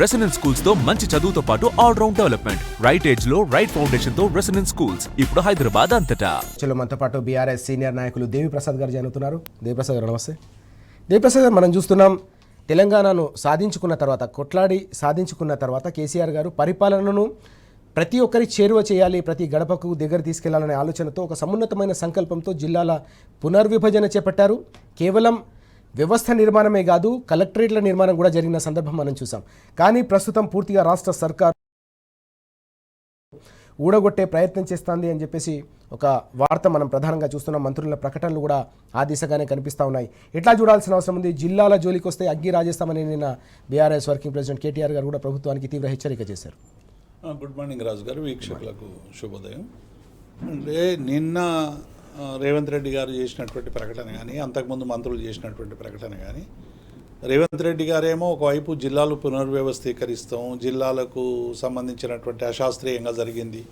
Residence schools తో మంచి చదువుతో పాటు all round development. Right age లో రైట్ ఫౌండేషన్ తో రెసిడెన్స్ స్కూల్స్ ఇప్పుడు హైదరాబాద్ అంతటా. చలో మనతో పాటు బీఆర్ఎస్ సీనియర్ నాయకులు దేవిప్రసాద్ గారు జరుగుతున్నారు. దేవిప్రసాద్ గారు నమస్తే. దేవిప్రసాద్ గారు, మనం చూస్తున్నాం తెలంగాణను సాధించుకున్న తర్వాత, కొట్లాడి సాధించుకున్న తర్వాత కేసీఆర్ గారు పరిపాలనను ప్రతి ఒక్కరి చేరువ చేయాలి, ప్రతి గడపకు దగ్గర తీసుకెళ్లాలనే ఆలోచనతో ఒక సమున్నతమైన సంకల్పంతో జిల్లాల పునర్విభజన చేపట్టారు. కేవలం వ్యవస్థ నిర్మాణమే కాదు, కలెక్టరేట్ల నిర్మాణం కూడా జరిగిన సందర్భం మనం చూసాం. కానీ ప్రస్తుతం పూర్తిగా రాష్ట్ర సర్కార్ ఊడగొట్టే ప్రయత్నం చేస్తుంది అని చెప్పేసి ఒక వార్త మనం ప్రధానంగా చూస్తున్నాం. మంత్రుల ప్రకటనలు కూడా ఆ దిశగానే కనిపిస్తూ ఉన్నాయి. ఎట్లా చూడాల్సిన అవసరం ఉంది? జిల్లాల జోలికి వస్తే అగ్గి రాజేస్తామని నిన్న బీఆర్ఎస్ వర్కింగ్ ప్రెసిడెంట్ కేటీఆర్ గారు కూడా ప్రభుత్వానికి తీవ్ర హెచ్చరిక చేశారు. గుడ్ మార్నింగ్ రాజు గారు, వీక్షకులకు శుభోదయం. అంటే నిన్న రేవంత్ రెడ్డి గారు చేసినటువంటి ప్రకటన కానీ, అంతకుముందు మంత్రులు చేసినటువంటి ప్రకటన కానీ, రేవంత్ రెడ్డి గారేమో ఒకవైపు జిల్లాలు పునర్వ్యవస్థీకరిస్తాం, జిల్లాలకు సంబంధించినటువంటి అశాస్త్రీయంగా జరిగింది,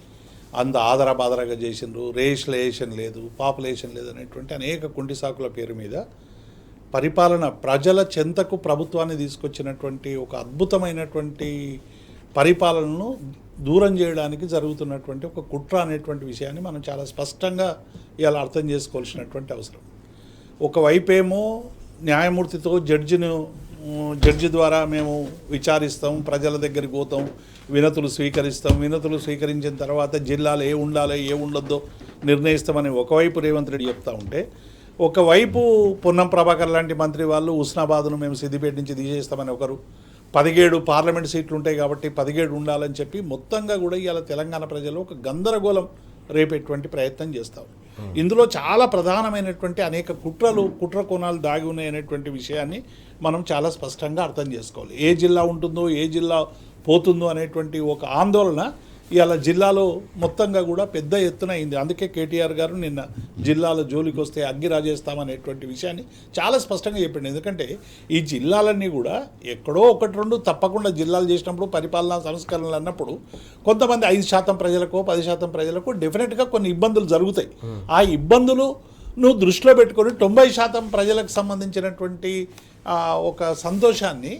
అంత ఆదరబాదరగా చేసిండ్రు, రేషలేషన్ లేదు, పాపులేషన్ లేదు అనేటువంటి అనేక కుంటి సాకుల పేరు మీద పరిపాలన ప్రజల చెంతకు ప్రభుత్వాన్ని తీసుకొచ్చినటువంటి ఒక అద్భుతమైనటువంటి పరిపాలనను దూరం చేయడానికి జరుగుతున్నటువంటి ఒక కుట్ర అనేటువంటి విషయాన్ని మనం చాలా స్పష్టంగా ఇలా అర్థం చేసుకోవాల్సినటువంటి అవసరం. ఒకవైపేమో న్యాయమూర్తితో జడ్జి ద్వారా మేము విచారిస్తాం, ప్రజల దగ్గరికి పోతాం, వినతులు స్వీకరిస్తాం, వినతులు స్వీకరించిన తర్వాత జిల్లాలో ఏ ఉండాలో ఏ ఉండొద్దో నిర్ణయిస్తామని ఒకవైపు రేవంత్ రెడ్డి చెప్తా ఉంటే, ఒకవైపు పొన్నం ప్రభాకర్ లాంటి మంత్రి వాళ్ళు హుస్నాబాద్ను మేము సిద్దిపేట నుంచి తీసేస్తామని ఒకరు, 17 పార్లమెంట్ సీట్లు ఉంటాయి కాబట్టి 17 ఉండాలని చెప్పి మొత్తంగా కూడా ఇవాళ తెలంగాణ ప్రజలు ఒక గందరగోళం రేపేటువంటి ప్రయత్నం చేస్తాం. ఇందులో చాలా ప్రధానమైనటువంటి అనేక కుట్ర కోణాలు దాగి ఉన్నాయనేటువంటి విషయాన్ని మనం చాలా స్పష్టంగా అర్థం చేసుకోవాలి. ఏ జిల్లా ఉంటుందో ఏ జిల్లా పోతుందో అనేటువంటి ఒక ఆందోళన ఇవాళ జిల్లాలో మొత్తంగా కూడా పెద్ద ఎత్తున అయింది. అందుకే కేటీఆర్ గారు నిన్న జిల్లాల జోలికి వస్తే అగ్గి రాజేస్తామనేటువంటి విషయాన్ని చాలా స్పష్టంగా చెప్పింది. ఎందుకంటే ఈ జిల్లాలన్నీ కూడా ఎక్కడో 1-2 తప్పకుండా జిల్లాలు చేసినప్పుడు పరిపాలనా సంస్కరణలు అన్నప్పుడు కొంతమంది 5% ప్రజలకు 10% ప్రజలకు డెఫినెట్గా కొన్ని ఇబ్బందులు జరుగుతాయి. ఆ ఇబ్బందులను దృష్టిలో పెట్టుకొని 90% ప్రజలకు సంబంధించినటువంటి ఒక సంతోషాన్ని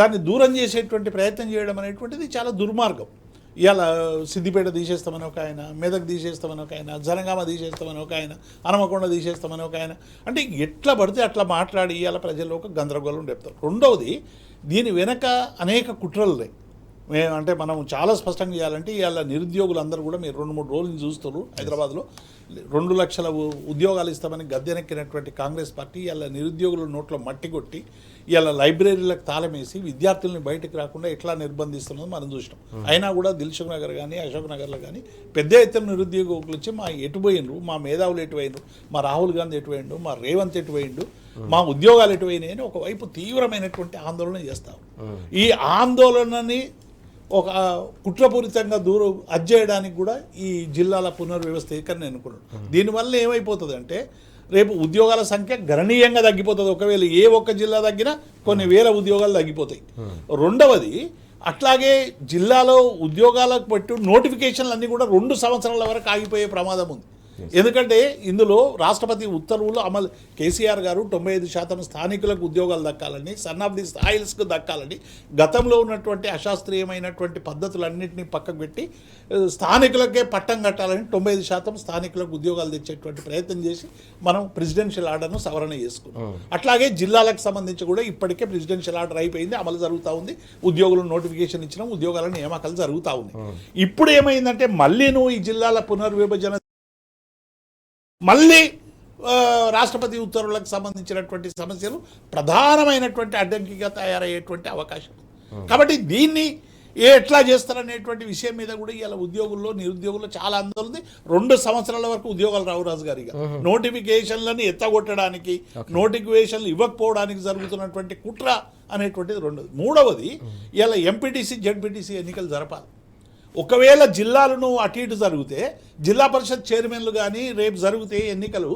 దాన్ని దూరం చేసేటువంటి ప్రయత్నం చేయడం అనేటువంటిది చాలా దుర్మార్గం. ఇవాళ సిద్దిపేట తీసేస్తామని ఒక ఆయన, మెదక్ తీసేస్తామని ఒక ఆయన, జనగామ తీసేస్తామని ఒక ఆయన, హనుమకొండ తీసేస్తామని ఒక ఆయన, అంటే ఎట్లా పడితే అట్లా మాట్లాడి ఇవాళ ప్రజల్లో ఒక గందరగోళం చెప్తారు. రెండవది, దీని వెనక అనేక కుట్రలున్నాయి. అంటే మనం చాలా స్పష్టంగా చేయాలంటే ఇవాళ నిరుద్యోగులు అందరూ కూడా మీరు 2-3 రోజులు చూస్తారు, హైదరాబాద్లో 2 లక్షల ఉద్యోగాలు ఇస్తామని గద్దెనెక్కినటువంటి కాంగ్రెస్ పార్టీ ఇవాళ నిరుద్యోగుల నోట్లో మట్టి కొట్టి ఇవాళ లైబ్రరీలకు తాళమేసి విద్యార్థుల్ని బయటకు రాకుండా ఎట్లా నిర్బంధిస్తున్నదో మనం చూసినాం. అయినా కూడా దిల్సుఖ్ నగర్ కానీ అశోక్ నగర్లో కానీ పెద్ద ఎత్తున నిరుద్యోగులు వచ్చి మా ఎటు పోయిండ్రు, మా మేధావులు ఎటు పోయిండ్రు, మా రాహుల్ గాంధీ ఎటు పోయిండు, మా రేవంత్ ఎటు పోయిండు, మా ఉద్యోగాలు ఎటు పోయినాయి అని ఒకవైపు తీవ్రమైనటువంటి ఆందోళన చేస్తాం. ఈ ఆందోళనని ఒక కుట్రపూరితంగా అజ్జేయడానికి కూడా ఈ జిల్లాల పునర్వ్యవస్థీకరణ అనుకున్నాడు. దీనివల్ల ఏమైపోతుంది అంటే రేపు ఉద్యోగాల సంఖ్య గణనీయంగా తగ్గిపోతుంది. ఒకవేళ ఏ ఒక్క జిల్లా తగ్గినా కొన్ని వేల ఉద్యోగాలు తగ్గిపోతాయి. రెండవది, అట్లాగే జిల్లాలో ఉద్యోగాలకు పట్టు నోటిఫికేషన్లు అన్నీ కూడా 2 సంవత్సరాల వరకు ఆగిపోయే ప్రమాదం ఉంది. ఎందుకంటే ఇందులో రాష్ట్రపతి ఉత్తర్వులు అమలు, కేసీఆర్ గారు 95% స్థానికులకు ఉద్యోగాలు దక్కాలని, సన్ ఆఫ్ ది సాయిల్స్కు దక్కాలని, గతంలో ఉన్నటువంటి అశాస్త్రీయమైనటువంటి పద్ధతులన్నింటినీ పక్కకు పెట్టి స్థానికులకే పట్టం కట్టాలని 95% స్థానికులకు ఉద్యోగాలు తెచ్చేటువంటి ప్రయత్నం చేసి మనం ప్రెసిడెన్షియల్ ఆర్డర్ను సవరణ చేసుకున్నాం. అట్లాగే జిల్లాలకు సంబంధించి కూడా ఇప్పటికే ప్రెసిడెన్షియల్ ఆర్డర్ అయిపోయింది, అమలు జరుగుతూ ఉంది, ఉద్యోగులు నోటిఫికేషన్ ఇచ్చినాం, ఉద్యోగాల నియామకాలు జరుగుతూ ఉన్నాయి. ఇప్పుడు ఏమైందంటే మళ్ళీ నువ్వు ఈ జిల్లాల పునర్విభజన మళ్ళీ రాష్ట్రపతి ఉత్తర్వులకు సంబంధించినటువంటి సమస్యలు ప్రధానమైనటువంటి అడ్డంకిగా తయారయ్యేటువంటి అవకాశం. కాబట్టి దీన్ని ఎట్లా చేస్తారనేటువంటి విషయం మీద కూడా ఇలా ఉద్యోగుల్లో నిరుద్యోగుల్లో చాలా ఆందోళన ఉంది. 2 సంవత్సరాల వరకు ఉద్యోగాలు రావు రాజు గారిగా. నోటిఫికేషన్లను ఎత్తగొట్టడానికి, నోటిఫికేషన్లు ఇవ్వకపోవడానికి జరుగుతున్నటువంటి కుట్ర అనేటువంటిది రెండోది. మూడవది, ఇలా ఎంపీటీసీ జెడ్పీటీసీ ఎన్నికలు జరపాలి. ఒకవేళ జిల్లాలను అటు ఇటు జరిగితే జిల్లా పరిషత్ చైర్మన్లు కానీ రేపు జరిగితే ఎన్నికలు,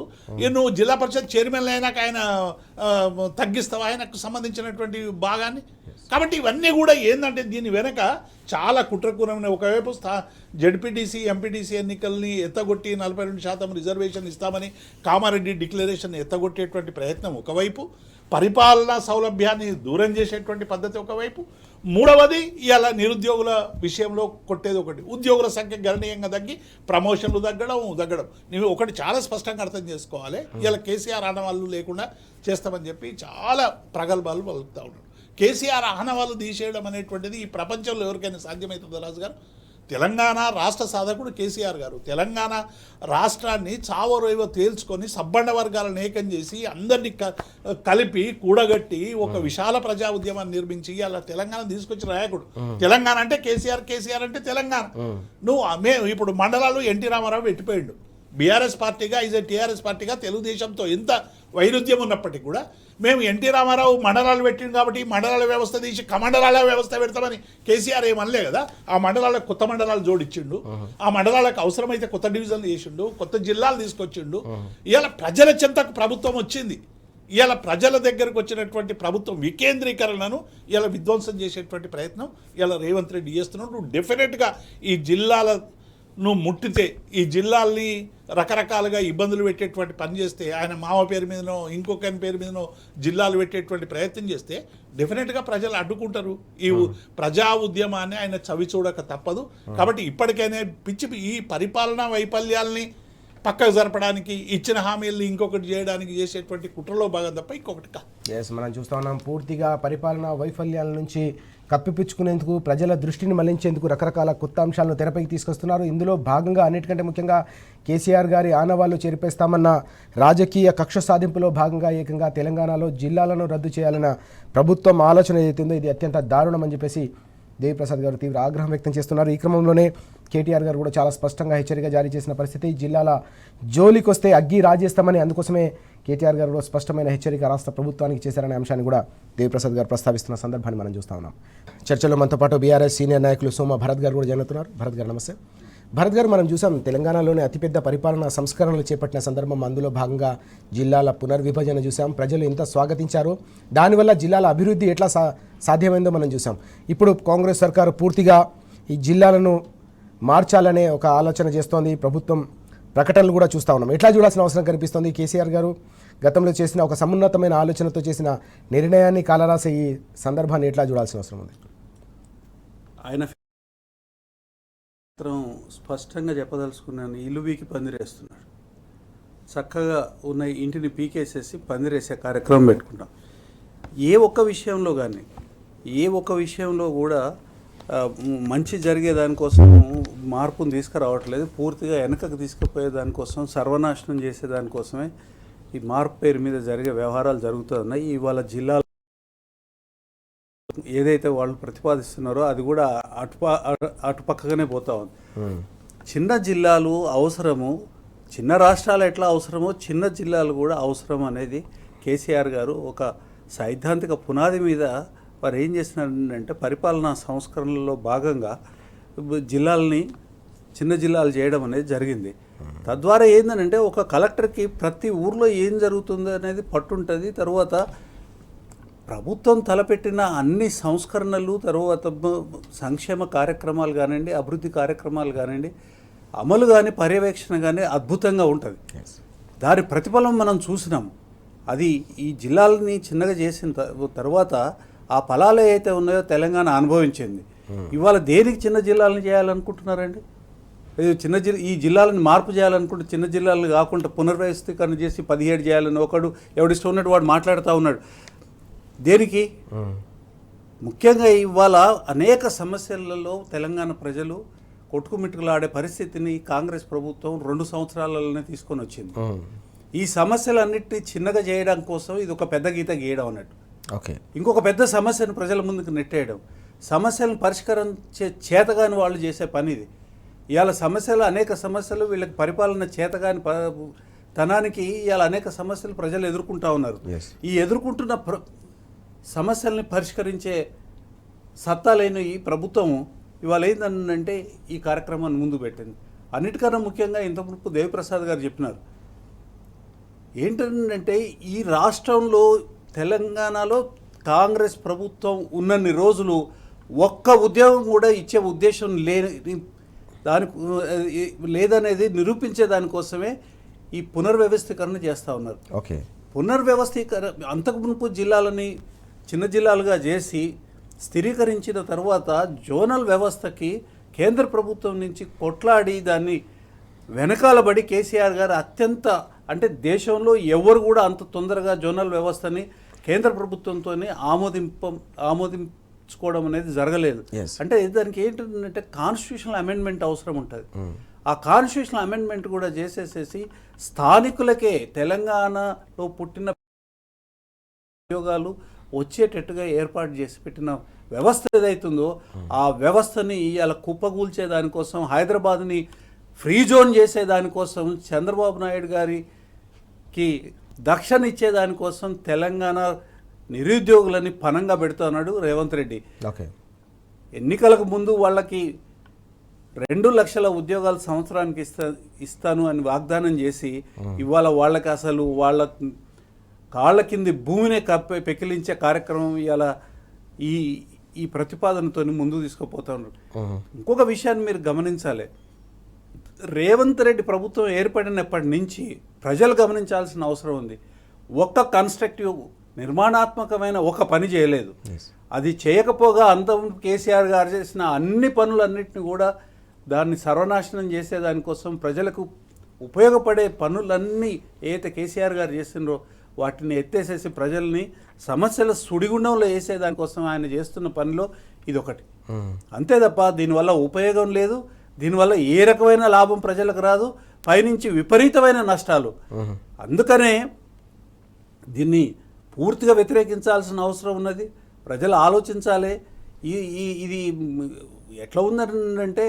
నువ్వు జిల్లా పరిషత్ చైర్మన్లు అయినాక ఆయన తగ్గిస్తావు ఆయనకు సంబంధించినటువంటి భాగాన్ని. కాబట్టి ఇవన్నీ కూడా ఏంటంటే దీని వెనక చాలా కుట్రకూరమైన, ఒకవైపు జెడ్పీటీసీ ఎంపీటీసీ ఎన్నికల్ని ఎత్తగొట్టి 42% రిజర్వేషన్ ఇస్తామని కామారెడ్డి డిక్లరేషన్ ఎత్తగొట్టేటువంటి ప్రయత్నం ఒకవైపు, పరిపాలనా సౌలభ్యాన్ని దూరం చేసేటువంటి పద్ధతి ఒకవైపు, మూడవది ఇవాళ నిరుద్యోగుల విషయంలో కొట్టేది ఒకటి, ఉద్యోగుల సంఖ్య గణనీయంగా తగ్గి ప్రమోషన్లు తగ్గడం నువ్వు ఒకటి చాలా స్పష్టంగా అర్థం చేసుకోవాలి. ఇవాళ కేసీఆర్ ఆనవాళ్ళు లేకుండా చేస్తామని చెప్పి చాలా ప్రగల్భాలు పలుకుతూ ఉన్నాడు. కేసీఆర్ ఆనవాళ్ళు తీసేయడం అనేటువంటిది ఈ ప్రపంచంలో ఎవరికైనా సాధ్యమవుతుందో రాజు గారు? తెలంగాణ రాష్ట్ర సాధకుడు కేసీఆర్ గారు తెలంగాణ రాష్ట్రాన్ని చావరోవో తేల్చుకొని సబ్బండ వర్గాలను ఏకం చేసి అందరినీ కలిపి కూడగట్టి ఒక విశాల ప్రజా ఉద్యమాన్ని నిర్మించి అలా తెలంగాణ తీసుకొచ్చిన నాయకుడు. తెలంగాణ అంటే కేసీఆర్, కేసీఆర్ అంటే తెలంగాణ. నువ్వు ఇప్పుడు మండలాలు ఎన్టీ రామారావు పెట్టిపోయిండు. బీఆర్ఎస్ పార్టీగా టీఆర్ఎస్ పార్టీగా తెలుగుదేశంతో ఎంత వైరుధ్యం ఉన్నప్పటికీ కూడా మేము ఎన్టీ రామారావు మండలాలు పెట్టిండు కాబట్టి మండలాల వ్యవస్థ తీసి కమండలాల వ్యవస్థ పెడతామని కేసీఆర్ ఏమనలే కదా. ఆ మండలాలకు కొత్త మండలాలు జోడిచ్చిండు, ఆ మండలాలకు అవసరమైతే కొత్త డివిజన్లు చేసిండు, కొత్త జిల్లాలు తీసుకొచ్చిండు. ఇవాళ ప్రజల చెంతకు ప్రభుత్వం వచ్చింది. ఇవాళ ప్రజల దగ్గరకు వచ్చినటువంటి ప్రభుత్వం వికేంద్రీకరణను ఇలా విధ్వంసం చేసేటువంటి ప్రయత్నం ఇలా రేవంత్ రెడ్డి చేస్తున్నాడు. నువ్వు డెఫినెట్గా ఈ జిల్లాలను ముట్టితే, ఈ జిల్లాల్ని రకరకాలుగా ఇబ్బందులు పెట్టేటువంటి పని చేస్తే, ఆయన మామ పేరు మీదనో ఇంకొకరి పేరు మీదనో జిల్లాలు పెట్టేటువంటి ప్రయత్నం చేస్తే డెఫినెట్గా ప్రజలు అడ్డుకుంటారు. ఈ ప్రజా ఉద్యమాన్ని ఆయన చవి చూడక తప్పదు. కాబట్టి ఇప్పటికైనా ఈ పరిపాలనా వైఫల్యాల్ని పక్కకు జరపడానికి, ఇచ్చిన హామీల్ని ఇంకొకటి చేయడానికి చేసేటువంటి కుట్రలో భాగం తప్ప ఇంకొకటి కాదు. మనం చూస్తూ ఉన్నాం, పూర్తిగా పరిపాలనా వైఫల్యాల నుంచి కప్పిపుచ్చుకునేందుకు, ప్రజల దృష్టిని మళ్లించేందుకు రకరకాల కొత్త అంశాలను తెరపైకి తీసుకొస్తున్నారు. ఇందులో భాగంగా అన్నిటికంటే ముఖ్యంగా కేసీఆర్ గారి ఆనవాళ్లు చేరిపేస్తామన్న రాజకీయ కక్ష సాధింపులో భాగంగా ఏకంగా తెలంగాణలో జిల్లాలను రద్దు చేయాలన్న ప్రభుత్వం ఆలోచన ఏదైతుందో ఇది అత్యంత దారుణం అని చెప్పేసి దేవిప్రసాద్ గారు తీవ్ర ఆగ్రహం వ్యక్తం చేస్తున్నారు. ఈ క్రమంలోనే కేటీఆర్ గారు కూడా చాలా స్పష్టంగా హెచ్చరిక జారీ చేసిన పరిస్థితి. జిల్లాల జోలికొస్తే అగ్గి రాజేస్తామని, అందుకోసమే కేటీఆర్ గారు కూడా స్పష్టమైన హెచ్చరిక రాష్ట్ర ప్రభుత్వానికి చేశారనే అంశాన్ని కూడా దేవిప్రసాద్ గారు ప్రస్తావిస్తున్న సందర్భాన్ని మనం చూస్తూ ఉన్నాం. చర్చలో మనతో పాటు బీఆర్ఎస్ సీనియర్ నాయకులు సోమ భరత్ గారు కూడా జరుగుతున్నారు. భరత్ గారు నమస్తే. భరత్ గారు, మనం చూసాం తెలంగాణలోనే అతిపెద్ద పరిపాలనా సంస్కరణలు చేపట్టిన సందర్భం, అందులో భాగంగా జిల్లాల పునర్విభజన చూసాం. ప్రజలు ఎంత స్వాగతించారో, దానివల్ల జిల్లాల అభివృద్ధి ఎట్లా సాధ్యమైందో మనం చూసాం. ఇప్పుడు కాంగ్రెస్ సర్కారు పూర్తిగా ఈ జిల్లాలను మార్చాలనే ఒక ఆలోచన చేస్తోంది. ప్రభుత్వం ప్రకటనలు కూడా చూస్తూ ఉన్నాం. ఎట్లా చూడాల్సిన అవసరం కనిపిస్తోంది? కేసీఆర్ గారు గతంలో చేసిన ఒక సమున్నతమైన ఆలోచనతో చేసిన నిర్ణయాన్ని కాలరాసే ఈ సందర్భాన్ని ఎట్లా చూడాల్సిన అవసరం ఉంది? ఆయన స్పష్టంగా చెప్పదలుచుకున్నాను, ఇల్లు పీకి పందిరేస్తున్నాడు. చక్కగా ఉన్న ఇంటిని పీకేసేసి పందిరేసే కార్యక్రమం పెట్టుకుంటాం. ఏ ఒక్క విషయంలో కూడా మంచి జరిగే దానికోసం మార్పును తీసుకురావట్లేదు. పూర్తిగా వెనకకు తీసుకుపోయే దానికోసం, సర్వనాశనం చేసే దానికోసమే ఈ మార్పు పేరు మీద జరిగే వ్యవహారాలు జరుగుతున్నాయి. ఇవాళ జిల్లాలో ఏదైతే వాళ్ళు ప్రతిపాదిస్తున్నారో అది కూడా అటుపక్కగానే పోతా ఉంది. చిన్న జిల్లాలు అవసరము, చిన్న రాష్ట్రాలు ఎట్లా అవసరమో చిన్న జిల్లాలు కూడా అవసరం అనేది కేసీఆర్ గారు ఒక సైద్ధాంతిక పునాది మీద వారు ఏం చేస్తున్నారంటే పరిపాలనా సంస్కరణలో భాగంగా జిల్లాలని చిన్న జిల్లాలు చేయడం అనేది జరిగింది. తద్వారా ఏంటంటే ఒక కలెక్టర్కి ప్రతి ఊర్లో ఏం జరుగుతుందో అనేది పట్టుంటుంది. తర్వాత ప్రభుత్వం తలపెట్టిన అన్ని సంస్కరణలు, తర్వాత సంక్షేమ కార్యక్రమాలు కానివ్వండి, అభివృద్ధి కార్యక్రమాలు కానివ్వండి, అమలు కానీ పర్యవేక్షణ కానీ అద్భుతంగా ఉంటుంది. దాని ప్రతిఫలం మనం చూసినాం. అది ఈ జిల్లాలని చిన్నగా చేసిన తర్వాత ఆ ఫలాలు ఏవైతే ఉన్నాయో తెలంగాణ అనుభవించింది. ఇవాళ దేనికి చిన్న జిల్లాలను చేయాలనుకుంటున్నారండి? ఈ జిల్లాలను మార్పు చేయాలనుకుంటే చిన్న జిల్లాలను కాకుండా పునర్వ్యవస్థీకరణ చేసి 17 చేయాలని ఒకడు ఎవడిష్టం ఉన్నట్టు వాడు మాట్లాడుతూ ఉన్నాడు. దేనికి? ముఖ్యంగా ఇవాళ అనేక సమస్యలలో తెలంగాణ ప్రజలు కొట్టుకుమిట్టుకులాడే పరిస్థితిని కాంగ్రెస్ ప్రభుత్వం 2 సంవత్సరాలలోనే తీసుకొని వచ్చింది. ఈ సమస్యలన్నిటినీ చిన్నగా చేయడం కోసం ఇది ఒక పెద్ద గీత గీయడం అన్నట్టు. ఇంకొక పెద్ద సమస్యను ప్రజల ముందుకు నెట్టేయడం, సమస్యలను పరిష్కరించే చేతగాని వాళ్ళు చేసే పని ఇది. ఇవాళ అనేక సమస్యలు వీళ్ళకి పరిపాలన చేతగాని తనానికి ఇవాళ అనేక సమస్యలు ప్రజలు ఎదుర్కొంటూ ఉన్నారు. ఈ ఎదుర్కొంటున్న సమస్యల్ని పరిష్కరించే సత్తా లేని ఈ ప్రభుత్వం ఇవాళ ఏంటంటే ఈ కార్యక్రమాన్ని ముందు పెట్టింది. అన్నిటికన్నా ముఖ్యంగా ఇంతకుముందు దేవిప్రసాద్ గారు చెప్పినారు, ఏంటంటే ఈ రాష్ట్రంలో తెలంగాణలో కాంగ్రెస్ ప్రభుత్వం ఉన్నన్ని రోజులు ఒక్క ఉద్యోగం కూడా ఇచ్చే ఉద్దేశం లేదనేది నిరూపించే దానికోసమే ఈ పునర్వ్యవస్థీకరణ చేస్తూ ఉన్నారు. పునర్వ్యవస్థీకరణ అంతకు మునుపు జిల్లాలని చిన్న జిల్లాలుగా చేసి స్థిరీకరించిన తర్వాత జోనల్ వ్యవస్థకి కేంద్ర ప్రభుత్వం నుంచి కొట్లాడి దాన్ని వెనకాలబడి కేసీఆర్ గారు అత్యంత అంటే దేశంలో ఎవరు కూడా అంత తొందరగా జోనల్ వ్యవస్థని కేంద్ర ప్రభుత్వంతో ఆమోదించుకోవడం అనేది జరగలేదు. అంటే దానికి ఏంటంటే కాన్స్టిట్యూషనల్ అమెండ్మెంట్ అవసరం ఉంటుంది. ఆ కాన్స్టిట్యూషనల్ అమెండ్మెంట్ కూడా చేసేసేసి స్థానికులకే తెలంగాణలో పుట్టిన ఉద్యోగాలు వచ్చేటట్టుగా ఏర్పాటు చేసి పెట్టిన వ్యవస్థ ఏదైతుందో ఆ వ్యవస్థని ఇవాళ కుప్పగూల్చే దానికోసం, హైదరాబాద్ని ఫ్రీ జోన్ చేసే దానికోసం, చంద్రబాబు నాయుడు గారికి దక్షిణ ఇచ్చే దానికోసం తెలంగాణ నిరుద్యోగులని పనంగా పెడుతున్నాడు రేవంత్ రెడ్డి. ఓకే, ఎన్నికలకు ముందు వాళ్ళకి 2 లక్షల ఉద్యోగాలు సంవత్సరానికి ఇస్తాను అని వాగ్దానం చేసి ఇవాళ వాళ్ళకి అసలు వాళ్ళ కాళ్ళ కింది భూమినే పెకిలించే కార్యక్రమం ఇవాళ ఈ ప్రతిపాదనతో ముందుకు తీసుకుపోతున్నారు. ఇంకొక విషయాన్ని మీరు గమనించాలి, రేవంత్ రెడ్డి ప్రభుత్వం ఏర్పడినప్పటి నుంచి ప్రజలు గమనించాల్సిన అవసరం ఉంది. ఒక్క కన్స్ట్రక్టివ్ నిర్మాణాత్మకమైన ఒక పని చేయలేదు. అది చేయకపోగా కేసీఆర్ గారు చేసిన అన్ని పనులన్నింటినీ కూడా దాన్ని సర్వనాశనం చేసేదానికోసం ప్రజలకు ఉపయోగపడే పనులన్నీ ఏదైతే కేసీఆర్ గారు చేసిండ్రో వాటిని ఎత్తేసేసి ప్రజల్ని సమస్యల సుడిగుండంలో వేసేదానికోసం ఆయన చేస్తున్న పనిలో ఇదొకటి. అంతే తప్ప దీనివల్ల ఉపయోగం లేదు, దీనివల్ల ఏ రకమైన లాభం ప్రజలకు రాదు, పైనుంచి విపరీతమైన నష్టాలు. అందుకనే దీన్ని పూర్తిగా వ్యతిరేకించాల్సిన అవసరం ఉన్నది. ప్రజలు ఆలోచించాలి. ఇది ఎట్లా ఉందంటే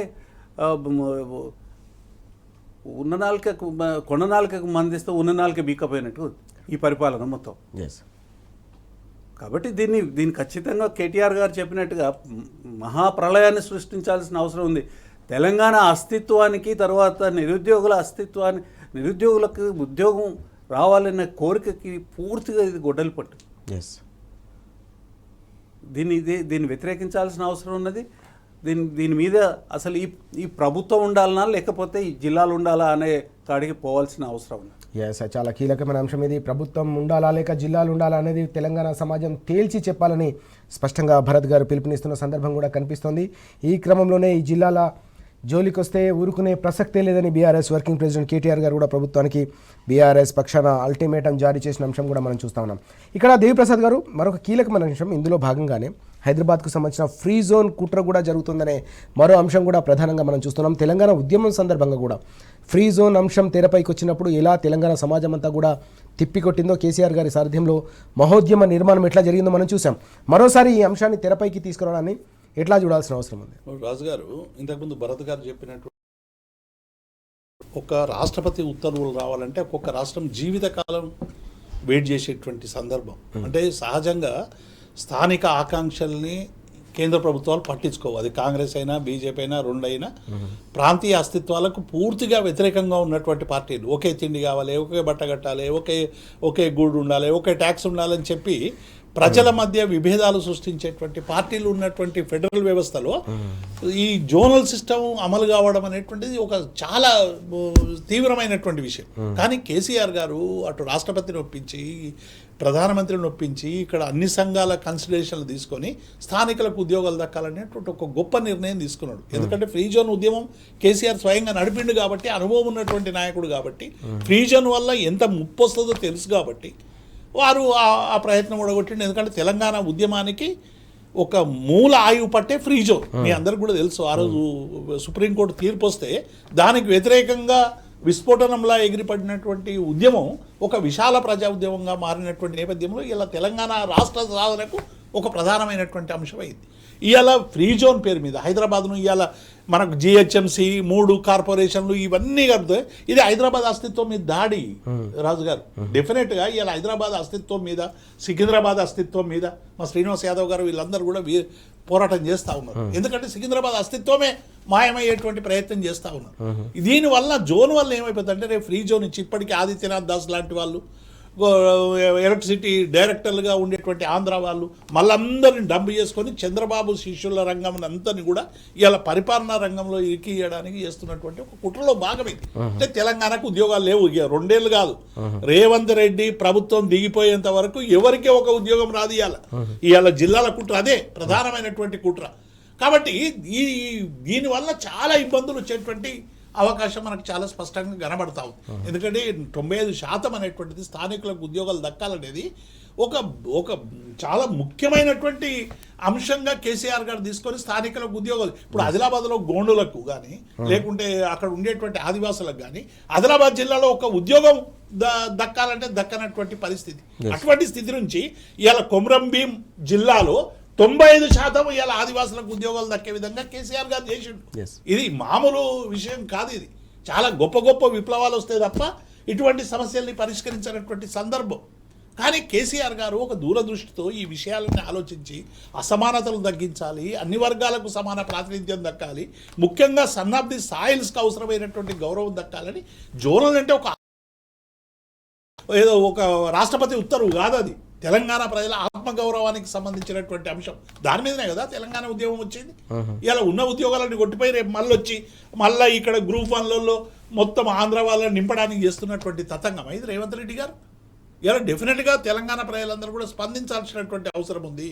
ఉన్న నాలుకకు కొండ నాలుకకు మందిస్తే ఉన్న నాలుక బీకపోయినట్టు ఈ పరిపాలన మొత్తం. కాబట్టి దీన్ని ఖచ్చితంగా కేటీఆర్ గారు చెప్పినట్టుగా మహాప్రళయాన్ని సృష్టించాల్సిన అవసరం ఉంది. తెలంగాణ అస్తిత్వానికి, తర్వాత నిరుద్యోగులకు ఉద్యోగం రావాలనే కోరికకి పూర్తిగా ఇది గొడ్డలి పట్టు. దీన్ని వ్యతిరేకించాల్సిన అవసరం ఉన్నది. దీని మీద అసలు ఈ ప్రభుత్వం ఉండాలనా లేకపోతే ఈ జిల్లాలు ఉండాలా అనే కాడికి పోవాల్సిన అవసరం ఉంది. చాలా కీలకమైన అంశం ఇది. ప్రభుత్వం ఉండాలా లేక జిల్లాలు ఉండాలా అనేది తెలంగాణ సమాజం తేల్చి చెప్పాలని స్పష్టంగా భరత్ గారు పిలుపునిస్తున్న సందర్భం కూడా కనిపిస్తోంది. ఈ క్రమంలోనే ఈ జిల్లాల జోలికొస్తే ఊరుకునే ప్రసక్తే లేదని బీఆర్ఎస్ వర్కింగ్ ప్రెసిడెంట్ కేటీఆర్ గారు కూడా ప్రభుత్వానికి బీఆర్ఎస్ పక్షాన అల్టిమేటం జారీ చేసిన అంశం కూడా మనం చూస్తూ ఉన్నాం. ఇక్కడ దేవిప్రసాద్ గారు మరొక కీలకమైన అంశం, ఇందులో భాగంగానే హైదరాబాద్కు సంబంధించిన ఫ్రీ జోన్ కుట్ర కూడా జరుగుతుందనే మరో అంశం కూడా ప్రధానంగా మనం చూస్తున్నాం. తెలంగాణ ఉద్యమం సందర్భంగా కూడా ఫ్రీ జోన్ అంశం తెరపైకి వచ్చినప్పుడు ఎలా తెలంగాణ సమాజం అంతా కూడా తిప్పికొట్టిందో, కేసీఆర్ గారి సారథ్యంలో మహోద్యమ నిర్మాణం ఎట్లా జరిగిందో మనం చూసాం. మరోసారి ఈ అంశాన్ని తెరపైకి తీసుకురావడాన్ని ఎట్లా చూడాల్సిన అవసరం ఉంది? రాజు గారు, ఇంతకుముందు భరత్ గారు చెప్పినట్టు ఒక రాష్ట్రపతి ఉత్తర్వులు రావాలంటే ఒక్కొక్క రాష్ట్రం జీవితకాలం వెయిట్ చేసేటువంటి సందర్భం. అంటే సహజంగా స్థానిక ఆకాంక్షల్ని కేంద్ర ప్రభుత్వాలు పట్టించుకోవు. అది కాంగ్రెస్ అయినా బీజేపీ అయినా రెండైనా ప్రాంతీయ అస్తిత్వాలకు పూర్తిగా వ్యతిరేకంగా ఉన్నటువంటి పార్టీలు ఒకే తిండి కావాలి, ఒకే బట్ట కట్టాలి, ఒకే గూడు ఉండాలి, ఒకే ట్యాక్స్ ఉండాలని చెప్పి ప్రజల మధ్య విభేదాలు సృష్టించేటువంటి పార్టీలు ఉన్నటువంటి ఫెడరల్ వ్యవస్థలో ఈ జోనల్ సిస్టమ్ అమలు కావడం అనేటువంటిది ఒక చాలా తీవ్రమైనటువంటి విషయం. కానీ కేసీఆర్ గారు అటు రాష్ట్రపతిని ఒప్పించి, ప్రధానమంత్రిని ఒప్పించి, ఇక్కడ అన్ని సంఘాల కన్సిడరేషన్లు తీసుకొని స్థానికులకు ఉద్యోగాలు దక్కాలనేటువంటి ఒక గొప్ప నిర్ణయం తీసుకున్నాడు. ఎందుకంటే ఫ్రీ జోన్ ఉద్యమం కేసీఆర్ స్వయంగా నడిపిండు కాబట్టి, అనుభవం ఉన్నటువంటి నాయకుడు కాబట్టి, ఫ్రీ జోన్ వల్ల ఎంత ముప్పు వస్తుందో తెలుసు కాబట్టి వారు ఆ ప్రయత్నం కూడా ఎందుకంటే తెలంగాణ ఉద్యమానికి ఒక మూల ఆయువు పట్టే ఫ్రీ జోన్ మీ అందరికి కూడా తెలుసు. ఆ రోజు సుప్రీంకోర్టు తీర్పు వస్తే దానికి వ్యతిరేకంగా విస్ఫోటనంలా ఎగిరిపడినటువంటి ఉద్యమం ఒక విశాల ప్రజా ఉద్యమంగా మారినటువంటి నేపథ్యంలో ఇలా తెలంగాణ రాష్ట్ర సాధనకు ఒక ప్రధానమైనటువంటి అంశం అయింది. ఇవాళ ఫ్రీ జోన్ పేరు మీద హైదరాబాద్ను ఇవాళ మనకు జిహెచ్ఎంసీ 3 కార్పొరేషన్లు ఇవన్నీ కడితే ఇది హైదరాబాద్ అస్తిత్వం మీద దాడి. రాజుగారు, డెఫినెట్గా ఇవాళ హైదరాబాద్ అస్తిత్వం మీద, సికింద్రాబాద్ అస్తిత్వం మీద మా శ్రీనివాస్ యాదవ్ గారు వీళ్ళందరూ కూడా పోరాటం చేస్తూ ఉన్నారు. ఎందుకంటే సికింద్రాబాద్ అస్తిత్వమే మాయమయ్యేటువంటి ప్రయత్నం చేస్తూ ఉన్నారు. దీనివల్ల జోన్ వల్ల ఏమైపోతుందంటే రేపు ఫ్రీ జోన్ ఇచ్చి ఇప్పటికీ ఆదిత్యనాథ్ దాస్ లాంటి వాళ్ళు ఎలక్ట్రిసిటీ డైరెక్టర్లుగా ఉండేటువంటి ఆంధ్ర వాళ్ళు మళ్ళందరినీ డంప్ చేసుకొని చంద్రబాబు శిష్యుల రంగం అంతని కూడా ఇలా పరిపాలనా రంగంలో ఇరికియడానికి చేస్తున్నటువంటి ఒక కుట్రలో భాగమే. అంటే తెలంగాణకు ఉద్యోగాలు లేవు, 2 ఏళ్ళు కాదు, రేవంత్ రెడ్డి ప్రభుత్వం దిగిపోయేంత వరకు ఎవరికే ఒక ఉద్యోగం రాదు. ఇవాళ జిల్లాల కుట్ర అదే ప్రధానమైనటువంటి కుట్ర. కాబట్టి దీనివల్ల చాలా ఇబ్బందులు వచ్చేటువంటి అవకాశం మనకు చాలా స్పష్టంగా కనబడతా ఉంది. ఎందుకంటే 95% అనేటువంటిది స్థానికులకు ఉద్యోగాలు దక్కాలనేది ఒక చాలా ముఖ్యమైనటువంటి అంశంగా కేసీఆర్ గారు తీసుకొని స్థానికులకు ఉద్యోగాలు ఇప్పుడు ఆదిలాబాద్లో గోండులకు కానీ లేకుంటే అక్కడ ఉండేటువంటి ఆదివాసులకు కానీ ఆదిలాబాద్ జిల్లాలో ఒక ఉద్యోగం దక్కాలంటే దక్కనటువంటి పరిస్థితి. అటువంటి స్థితి నుంచి ఇవాళ కొమరం భీం జిల్లాలో 95% ఇలా ఆదివాసులకు ఉద్యోగాలు దక్కే విధంగా కేసీఆర్ గారు చేసిండు. ఇది మామూలు విషయం కాదు, ఇది చాలా గొప్ప గొప్ప విప్లవాలు వస్తాయి తప్ప ఇటువంటి సమస్యల్ని పరిష్కరించినటువంటి సందర్భం. కానీ కేసీఆర్ గారు ఒక దూరదృష్టితో ఈ విషయాలని ఆలోచించి అసమానతలు తగ్గించాలి, అన్ని వర్గాలకు సమాన ప్రాతినిధ్యం దక్కాలి, ముఖ్యంగా సన్నాబ్ది సాయిల్స్కి అవసరమైనటువంటి గౌరవం దక్కాలని జోనల్ అంటే ఏదో ఒక రాష్ట్రపతి ఉత్తర్వు కాదు, అది తెలంగాణ ప్రజల ఆత్మగౌరవానికి సంబంధించినటువంటి అంశం. దాని మీదనే కదా తెలంగాణ ఉద్యమం వచ్చింది. ఇలా ఉన్న ఉద్యోగాలను కొట్టిపోయి రేపు మళ్ళీ ఇక్కడ గ్రూప్ 1లలో మొత్తం ఆంధ్ర వాళ్ళని నింపడానికి చేస్తున్నటువంటి తతంగం ఇది రేవంత్ రెడ్డి గారు. ఇలా డెఫినెట్గా తెలంగాణ ప్రజలందరూ కూడా స్పందించాల్సినటువంటి అవసరం ఉంది.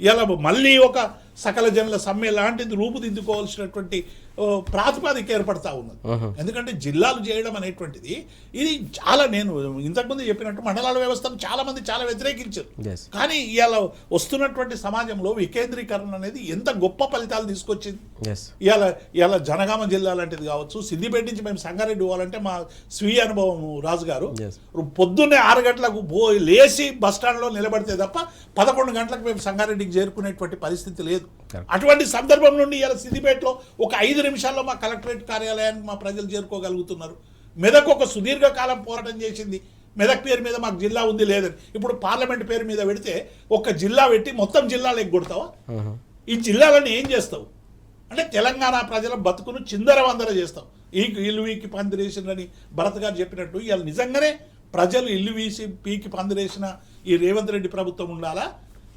ఇలా మళ్ళీ ఒక సకల జనుల సమ్మె లాంటిది రూపుదిద్దుకోవాల్సినటువంటి ప్రాతిపాదిక ఏర్పడతా ఉన్నది. ఎందుకంటే జిల్లాలు చేయడం అనేటువంటిది ఇది చాలా, నేను ఇంతకుముందు చెప్పినట్టు మండలాల వ్యవస్థను చాలా మంది చాలా వ్యతిరేకించారు. కానీ ఇవాళ వస్తున్నటువంటి సమాజంలో వికేంద్రీకరణ అనేది ఎంత గొప్ప ఫలితాలు తీసుకొచ్చింది. ఇవాళ జనగామ జిల్లా లాంటిది కావచ్చు, సిద్దిపేట నుంచి మేము సంగారెడ్డి పోవాలంటే మా స్వీయ అనుభవం రాజు గారు పొద్దున్నే 6 గంటలకు లేచి బస్టాండ్లో నిలబడితే తప్ప 11 గంటలకు మేము సంగారెడ్డికి చేరుకునేటువంటి పరిస్థితి లేదు. అటువంటి సందర్భం నుండి ఇలా సిద్దిపేటలో ఒక 5 నిమిషాల్లో మా కలెక్టరేట్ కార్యాలయానికి మా ప్రజలు చేరుకోగలుగుతున్నారు. మెదక్ ఒక సుదీర్ఘకాలం పోరాటం చేసింది, మెదక్ పేరు మీద మాకు జిల్లా ఉంది లేదని. ఇప్పుడు పార్లమెంట్ పేరు మీద పెడితే ఒక జిల్లా పెట్టి మొత్తం జిల్లాలు ఎగ్గొడతావా? ఈ జిల్లాలను ఏం చేస్తావు అంటే తెలంగాణ ప్రజల బతుకును చిందరవందర చేస్తావు. ఇల్లు వీకి పందిరేసినని భరత్ గారు చెప్పినట్టు ఇవాళ నిజంగానే ప్రజలు ఇల్లు వీసి పీకి పందిరేసిన ఈ రేవంత్ రెడ్డి ప్రభుత్వం ఉండాలా,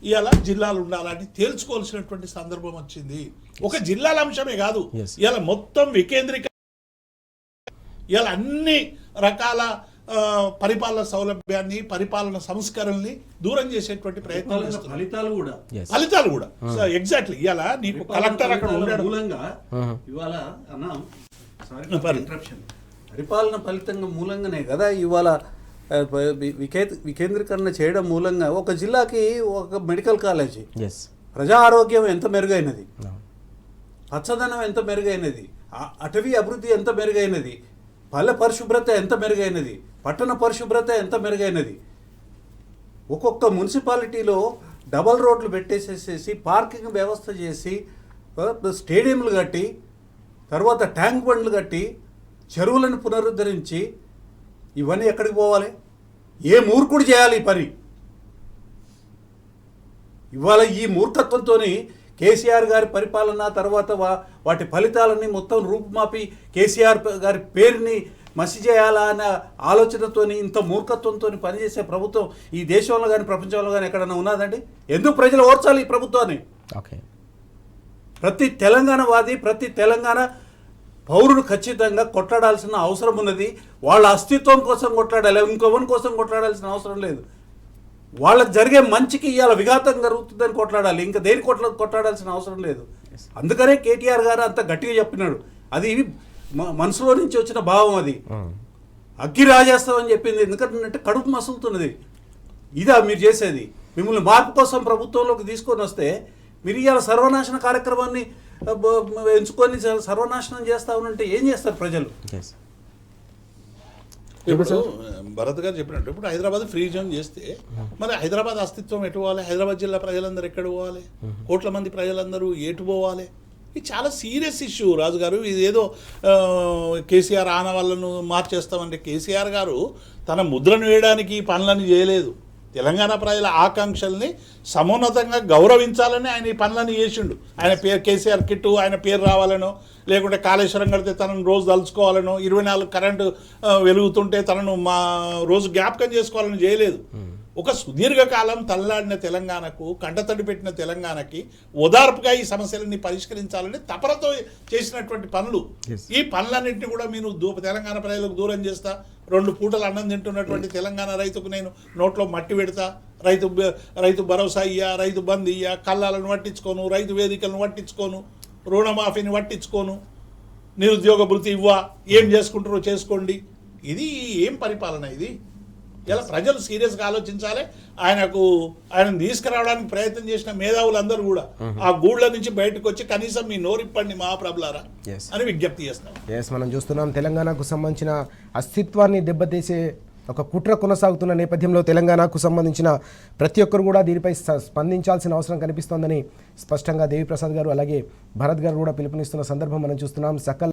ఇవాళ జిల్లాలు ఉండాలా అని తేల్చుకోవాల్సినటువంటి సందర్భం వచ్చింది. ఒక జిల్లాల అంశమే కాదు, ఇవాళ మొత్తం వికేంద్రీకరణ, ఇవాళ అన్ని రకాల పరిపాలన సౌలభ్యాన్ని పరిపాలన సంస్కరణని దూరం చేసేటువంటి ప్రయత్నాలు ఫలితాలు కూడా ఎగ్జాక్ట్లీ. ఇవాళ నీకు కలెక్టర్ అక్కడ ఉండడం పరిపాలన ఫలితంగా మూలంగానే కదా ఇవాళ వికేంద్రీకరణ చేయడం మూలంగా ఒక జిల్లాకి ఒక మెడికల్ కాలేజీ, ప్రజా ఆరోగ్యం ఎంత మెరుగైనది, పచ్చదనం ఎంత మెరుగైనది, అటవీ అభివృద్ధి ఎంత మెరుగైనది, పల్లె పరిశుభ్రత ఎంత మెరుగైనది, పట్టణ పరిశుభ్రత ఎంత మెరుగైనది. ఒక్కొక్క మున్సిపాలిటీలో డబల్ రోడ్లు పెట్టేసేసేసి పార్కింగ్ వ్యవస్థ చేసి స్టేడియంలు కట్టి తర్వాత ట్యాంక్ బండ్లు కట్టి చెరువులను పునరుద్ధరించి ఇవన్నీ ఎక్కడికి పోవాలి? ఏ మూర్ఖుడు చేయాలి ఈ పని? ఇవాళ ఈ మూర్ఖత్వంతో కేసీఆర్ గారి పరిపాలన తర్వాత వాటి ఫలితాలని మొత్తం రూపుమాపి కేసీఆర్ గారి పేరుని మసి చేయాలా అన్న ఆలోచనతో ఇంత మూర్ఖత్వంతో పనిచేసే ప్రభుత్వం ఈ దేశంలో కానీ ప్రపంచంలో కానీ ఎక్కడైనా ఉన్నదండి? ఎందుకు ప్రజలు ఓర్చాలి ఈ ప్రభుత్వాన్ని? ప్రతి తెలంగాణ వాది, ప్రతి తెలంగాణ పౌరుడు ఖచ్చితంగా కొట్లాడాల్సిన అవసరం ఉన్నది. వాళ్ళ అస్తిత్వం కోసం కొట్లాడాలి, ఇంకొవరి కోసం కొట్లాడాల్సిన అవసరం లేదు. వాళ్ళకి జరిగే మంచికి ఇవాళ విఘాతం జరుగుతుందని కొట్లాడాలి, ఇంకా దేని కొట్లాడాల్సిన అవసరం లేదు. అందుకనే కేటీఆర్ గారు అంత గట్టిగా చెప్పినాడు. అది మనసులో నుంచి వచ్చిన భావం, అది అగ్గి రాజేస్తామని చెప్పింది. ఎందుకంటే కడుపు మసులుతున్నది. ఇదా మీరు చేసేది? మిమ్మల్ని మార్పు కోసం ప్రభుత్వంలోకి తీసుకొని వస్తే మీరు ఇవాళ సర్వనాశన కార్యక్రమాన్ని ఎంచుకొని సర్వనాశనం చేస్తా ఉన్నంటే ఏం చేస్తారు ప్రజలు? ఇప్పుడు భరత్ గారు చెప్పినట్టు ఇప్పుడు హైదరాబాద్ ఫ్రీ జోన్ చేస్తే మరి హైదరాబాద్ అస్తిత్వం ఎటు పోవాలి? హైదరాబాద్ జిల్లా ప్రజలందరూ ఎక్కడ పోవాలి? కోట్ల మంది ప్రజలందరూ ఎటు పోవాలి? ఇది చాలా సీరియస్ ఇష్యూ రాజుగారు. ఇది ఏదో కేసీఆర్ ఆనవాళ్ళను మార్చేస్తామంటే కేసీఆర్ గారు తన ముద్రను వేయడానికి ఈ పనులను చేయలేదు. తెలంగాణ ప్రజల ఆకాంక్షల్ని సమున్నతంగా గౌరవించాలని ఆయన ఈ పనులను చేసిండు. ఆయన పేరు కేసీఆర్ కిట్టు ఆయన పేరు రావాలనో, లేకుంటే కాళేశ్వరం కడితే తనను రోజు తలుచుకోవాలనో, 24 కరెంటు వెలుగుతుంటే తనను మా రోజు జ్ఞాపకం చేసుకోవాలని చేయలేదు. ఒక సుదీర్ఘకాలం తల్లాడిన తెలంగాణకు, కంటతడి పెట్టిన తెలంగాణకి ఓదార్పుగా ఈ సమస్యలన్నీ పరిష్కరించాలని తపనతో చేసినటువంటి పనులు. ఈ పనులన్నింటినీ కూడా మీరు తెలంగాణ ప్రజలకు దూరం చేస్తా, 2 పూటలు అన్నం తింటున్నటువంటి తెలంగాణ రైతుకు నేను నోట్లో మట్టి పెడతా, రైతు భరోసా ఇయ్యా, రైతు బంద్ ఇయ్యా, కళ్ళాలను పట్టించుకోను, రైతు వేదికలను పట్టించుకోను, రుణమాఫీని పట్టించుకోను, నిరుద్యోగ భృతి ఇవ్వా, ఏం చేసుకుంటారో చేసుకోండి. ఇది ఏం పరిపాలన ఇది? ఇలా ప్రజలు సీరియస్గా ఆలోచించాలి. ఆయన తీసుకురావడానికి ప్రయత్నం చేసిన మేధావులందరూ కూడా ఆ గూళ్ళ నుంచి బయటకు వచ్చి కనీసం మీ నోరిప్పండి మహాప్రభులారా అని విజ్ఞప్తి చేస్తాం. మనం చూస్తున్నాం తెలంగాణకు సంబంధించిన అస్తిత్వాన్ని దెబ్బతీసే ఒక కుట్ర కొనసాగుతున్న నేపథ్యంలో తెలంగాణకు సంబంధించిన ప్రతి ఒక్కరు కూడా దీనిపై స్పందించాల్సిన అవసరం కనిపిస్తోందని స్పష్టంగా దేవిప్రసాద్ గారు అలాగే భరత్ గారు కూడా పిలుపునిస్తున్న సందర్భం మనం చూస్తున్నాం. సకల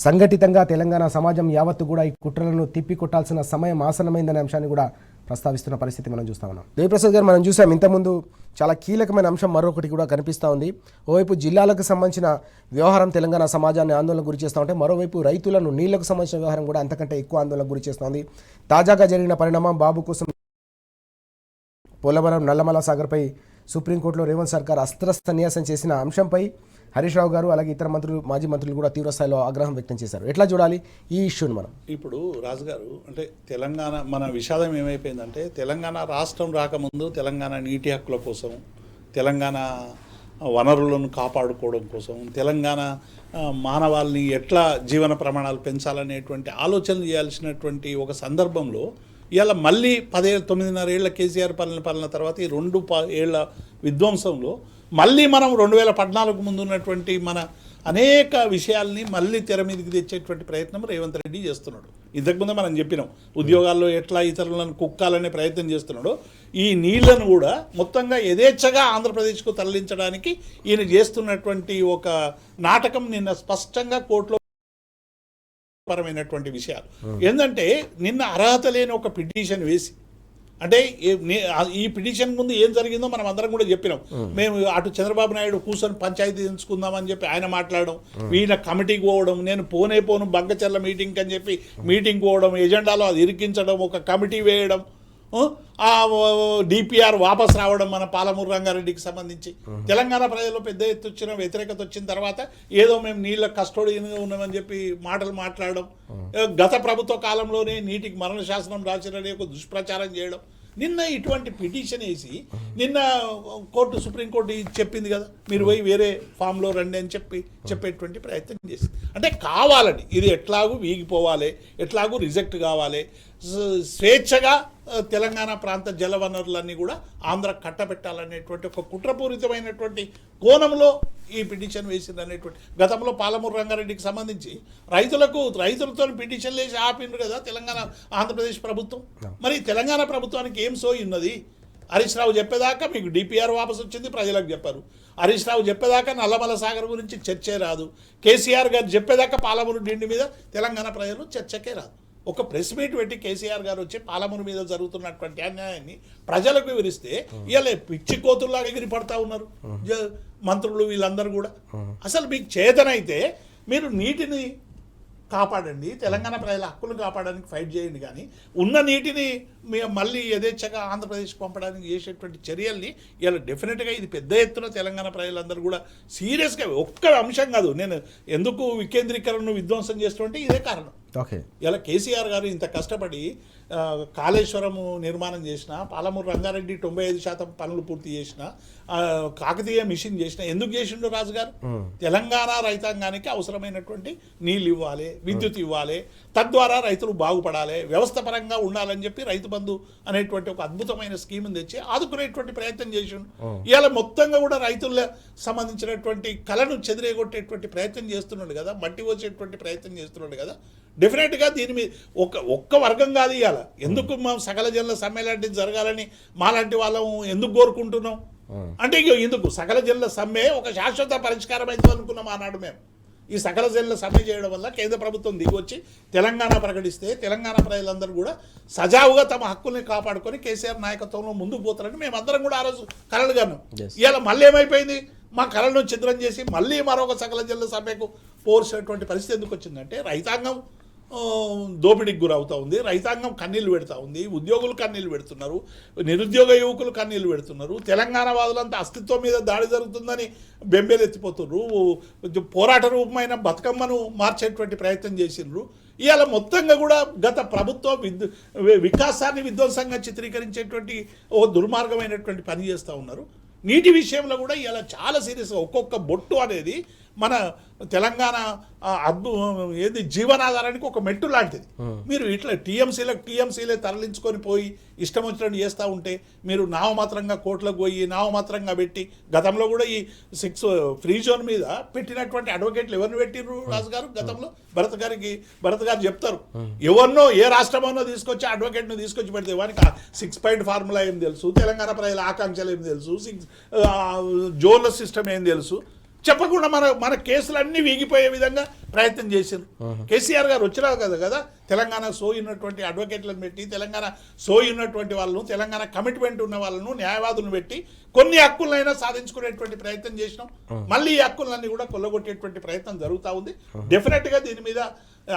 సంఘటితంగా తెలంగాణ సమాజం యావత్తు కూడా ఈ కుట్రలను తిప్పికొట్టాల్సిన సమయం ఆసన్నమైందనే అంశాన్ని కూడా ప్రస్తావిస్తున్న పరిస్థితి మనం చూస్తా ఉన్నాం. దేవిప్రసాద్ గారు, మనం చూసాం ఇంతకుముందు చాలా కీలకమైన అంశం మరొకటి కూడా కనిపిస్తూ ఉంది. ఓవైపు జిల్లాలకు సంబంధించిన వ్యవహారం తెలంగాణ సమాజాన్ని ఆందోళనకు గురి చేస్తూ ఉంటే, మరోవైపు రైతులను నీళ్లకు సంబంధించిన వ్యవహారం కూడా అంతకంటే ఎక్కువ ఆందోళనకు గురి చేస్తోంది. తాజాగా జరిగిన పరిణామం బాబు కోసం పోలవరం నల్లమల సాగర్పై సుప్రీంకోర్టులో రేవంత్ సర్కార్ అస్త్రసన్యాసం చేసిన అంశంపై హరీష్ రావు గారు అలాగే ఇతర మంత్రులు, మాజీ మంత్రులు కూడా తీవ్రస్థాయిలో ఆగ్రహం వ్యక్తం చేశారు. ఎట్లా చూడాలి ఈ ఇష్యూని మనం? ఇప్పుడు రాజుగారు, అంటే తెలంగాణ మన విషాదం ఏమైపోయిందంటే, తెలంగాణ రాష్ట్రం రాకముందు తెలంగాణ నీటి హక్కుల కోసం, తెలంగాణ వనరులను కాపాడుకోవడం కోసం, తెలంగాణ మానవాళిని ఎట్లా జీవన ప్రమాణాలు పెంచాలనేటువంటి ఆలోచనలు చేయాల్సినటువంటి ఒక సందర్భంలో ఇవాళ మళ్ళీ 9.5 ఏళ్ల కేసీఆర్ పాలన తర్వాత ఈ 2 ఏళ్ల విధ్వంసంలో మళ్ళీ మనం 2014 ముందు ఉన్నటువంటి మన అనేక విషయాల్ని మళ్ళీ తెర మీదకి తెచ్చేటువంటి ప్రయత్నం రేవంత్ రెడ్డి చేస్తున్నాడు. ఇంతకుముందే మనం చెప్పినాం, ఉద్యోగాల్లో ఎట్లా ఇతరులను కుక్కాలనే ప్రయత్నం చేస్తున్నాడు. ఈ నీళ్లను కూడా మొత్తంగా యథేచ్ఛగా ఆంధ్రప్రదేశ్కు తరలించడానికి ఈయన చేస్తున్నటువంటి ఒక నాటకం నిన్న స్పష్టంగా కోర్టులో పరమైనటువంటి విషయాలు ఏంటంటే, నిన్న అర్హత లేని ఒక పిటిషన్ వేసి, అంటే ఈ పిటిషన్ ముందు ఏం జరిగిందో మనం అందరం కూడా చెప్పినాం. మేము అటు చంద్రబాబు నాయుడు కూర్చొని పంచాయతీ తెలుసుకుందామని చెప్పి ఆయన మాట్లాడడం, వీళ్ళ కమిటీకి పోవడం, నేను పోను బంగచర్ల మీటింగ్ అని చెప్పి మీటింగ్ పోవడం, ఎజెండాలో అది ఇరికించడం, ఒక కమిటీ వేయడం, ఆ డిపిఆర్ వాపస్ రావడం మన పాలమూరు రంగారెడ్డికి సంబంధించి. తెలంగాణ ప్రజల్లో పెద్ద ఎత్తు వ్యతిరేకత వచ్చిన తర్వాత ఏదో మేము నీళ్ళ కస్టోడియన్గా ఉన్నామని చెప్పి మాటలు మాట్లాడడం, గత ప్రభుత్వ కాలంలోనే నీటికి మరణ శాసనం రాసినని ఒక దుష్ప్రచారం చేయడం. నిన్న ఇటువంటి పిటిషన్ వేసి నిన్న సుప్రీంకోర్టు చెప్పింది కదా, మీరు పోయి వేరే ఫామ్లో రండి అని చెప్పేటువంటి ప్రయత్నం చేసి, అంటే కావాలని ఇది ఎట్లాగూ వీగిపోవాలి, ఎట్లాగూ రిజెక్ట్ కావాలి, స్వేచ్ఛగా తెలంగాణ ప్రాంత జలవనరులన్నీ కూడా ఆంధ్ర కట్టబెట్టాలనేటువంటి ఒక కుట్రపూరితమైనటువంటి కోణంలో ఈ పిటిషన్ వేసింది అనేటువంటి. గతంలో పాలమూరు రంగారెడ్డికి సంబంధించి రైతులతో పిటిషన్లు వేసి ఆపిండ్రు కదా తెలంగాణ ఆంధ్రప్రదేశ్ ప్రభుత్వం. మరి తెలంగాణ ప్రభుత్వానికి ఏం సోయి ఉన్నది? హరీష్ రావు చెప్పేదాకా మీకు డిపిఆర్ వాపసు వచ్చింది, ప్రజలకు చెప్పారు. హరీష్ రావు చెప్పేదాకా నల్లమల సాగర్ గురించి చర్చే రాదు. కేసీఆర్ గారు చెప్పేదాకా పాలమూరు డిండి మీద తెలంగాణ ప్రజలు చర్చకే రాదు. ఒక ప్రెస్ మీట్ పెట్టి కేసీఆర్ గారు వచ్చి పాలమూరు మీద జరుగుతున్నటువంటి అన్యాయాన్ని ప్రజలకు వివరిస్తే ఇవాళ పిచ్చి కోతుల్లాగా ఎగిరిపడతా ఉన్నారు మంత్రులు వీళ్ళందరూ కూడా. అసలు మీకు చేతనైతే మీరు నీటిని కాపాడండి, తెలంగాణ ప్రజల హక్కులు కాపాడడానికి ఫైట్ చేయండి, కానీ ఉన్న నీటిని మళ్ళీ యథేచ్ఛగా ఆంధ్రప్రదేశ్కి పంపడానికి చేసేటువంటి చర్యల్ని ఇలా డెఫినెట్గా ఇది పెద్ద ఎత్తున తెలంగాణ ప్రజలందరూ కూడా సీరియస్గా, ఒక్క అంశం కాదు, నేను ఎందుకు వికేంద్రీకరణను విధ్వంసం చేస్తుంటే ఇదే కారణం. ఇలా కేసీఆర్ గారు ఇంత కష్టపడి కాళేశ్వరము నిర్మాణం చేసిన, పాలమూరు రంగారెడ్డి 95% పనులు పూర్తి చేసిన, కాకతీయ మిషన్ చేసిన, ఎందుకు చేసిండు రాజుగారు? తెలంగాణ రైతాంగానికి అవసరమైనటువంటి నీళ్ళు ఇవ్వాలి, విద్యుత్ ఇవ్వాలి, తద్వారా రైతులు బాగుపడాలి, వ్యవస్థ పరంగా ఉండాలని చెప్పి రైతు బంధు అనేటువంటి ఒక అద్భుతమైన స్కీమ్ని తెచ్చి ఆదుకునేటువంటి ప్రయత్నం చేసిండు. ఇవాళ మొత్తంగా కూడా రైతుల సంబంధించినటువంటి కళను చెదిరేగొట్టేటువంటి ప్రయత్నం చేస్తున్నాడు కదా, మట్టి వచ్చేటువంటి ప్రయత్నం చేస్తున్నాడు కదా. డెఫినెట్గా దీని మీద ఒక్క వర్గం కాదు ఇవాళ. ఎందుకు మేము సకల జనుల సమ్మె లాంటిది జరగాలని మాలాంటి వాళ్ళం ఎందుకు కోరుకుంటున్నాం అంటే, ఎందుకు సకల జనుల సమ్మె ఒక శాశ్వత పరిష్కారం అవుతుంది అనుకున్నాం ఆనాడు మేము. ఈ సకల జనుల సమ్మె చేయడం వల్ల కేంద్ర ప్రభుత్వం దిగొచ్చి తెలంగాణ ప్రకటిస్తే తెలంగాణ ప్రజలందరూ కూడా సజావుగా తమ హక్కుల్ని కాపాడుకొని కేసీఆర్ నాయకత్వంలో ముందుకు పోతారని మేమందరం కూడా ఆ రోజు కలలు కన్నాం. ఇవాళ మళ్ళీ ఏమైపోయింది, మా కళలను ఛిద్రం చేసి మళ్ళీ మరొక సకల జనుల సమ్మెకు పోర్చినటువంటి పరిస్థితి ఎందుకు వచ్చిందంటే రైతాంగం దోపిడీకి గురవుతూ ఉంది, రైతాంగం కన్నీళ్లు పెడతా ఉంది, ఉద్యోగులు కన్నీళ్లు పెడుతున్నారు, నిరుద్యోగ యువకులు కన్నీళ్లు పెడుతున్నారు, తెలంగాణ వాదులంతా అస్తిత్వం మీద దాడి జరుగుతుందని బెంబేలెత్తిపోతున్నారు, పోరాట రూపమైన బతుకమ్మను మార్చేటువంటి ప్రయత్నం చేసిండ్రు. ఇవాళ మొత్తంగా కూడా గత ప్రభుత్వం వికాసాన్ని విధ్వంసంగా చిత్రీకరించేటువంటి ఓ దుర్మార్గమైనటువంటి పని చేస్తూ ఉన్నారు. నీటి విషయంలో కూడా ఇలా చాలా సీరియస్గా ఒక్కొక్క బొట్టు అనేది మన తెలంగాణ ఏది జీవనాధారానికి ఒక మెట్టు లాంటిది. మీరు ఇట్లా టీఎంసీలే తరలించుకొని పోయి ఇష్టం వచ్చినట్టు చేస్తూ ఉంటే మీరు నామమాత్రంగా కోట్లకు పోయి నామమాత్రంగా పెట్టి గతంలో కూడా ఈ 6 ఫ్రీ జోన్ మీద పెట్టినటువంటి అడ్వకేట్లు ఎవరిని పెట్టిర్రు రాజు గారు గతంలో? భరత్ గారు చెప్తారు, ఎవరినో ఏ రాష్ట్రమోనో తీసుకొచ్చి అడ్వకేట్ను తీసుకొచ్చి పెడితే వానికి 6 పాయింట్ ఫార్ములా ఏం తెలుసు, తెలంగాణ ప్రజల ఆకాంక్షలు ఏం తెలుసు, 6 జోన్ల సిస్టమ్ ఏం తెలుసు చెప్పకుండా మన కేసులన్నీ వీగిపోయే విధంగా ప్రయత్నం చేశారు. కేసీఆర్ గారు వచ్చినా కదా తెలంగాణ సోయినటువంటి అడ్వకేట్లను పెట్టి తెలంగాణ సోయినటువంటి వాళ్ళను తెలంగాణ కమిట్మెంట్ ఉన్న వాళ్ళను న్యాయవాదులను పెట్టి కొన్ని హక్కులైనా సాధించుకునేటువంటి ప్రయత్నం చేసినాం. మళ్ళీ ఈ హక్కులన్నీ కూడా కొల్లగొట్టేటువంటి ప్రయత్నం జరుగుతూ ఉంది. డెఫినెట్గా దీని మీద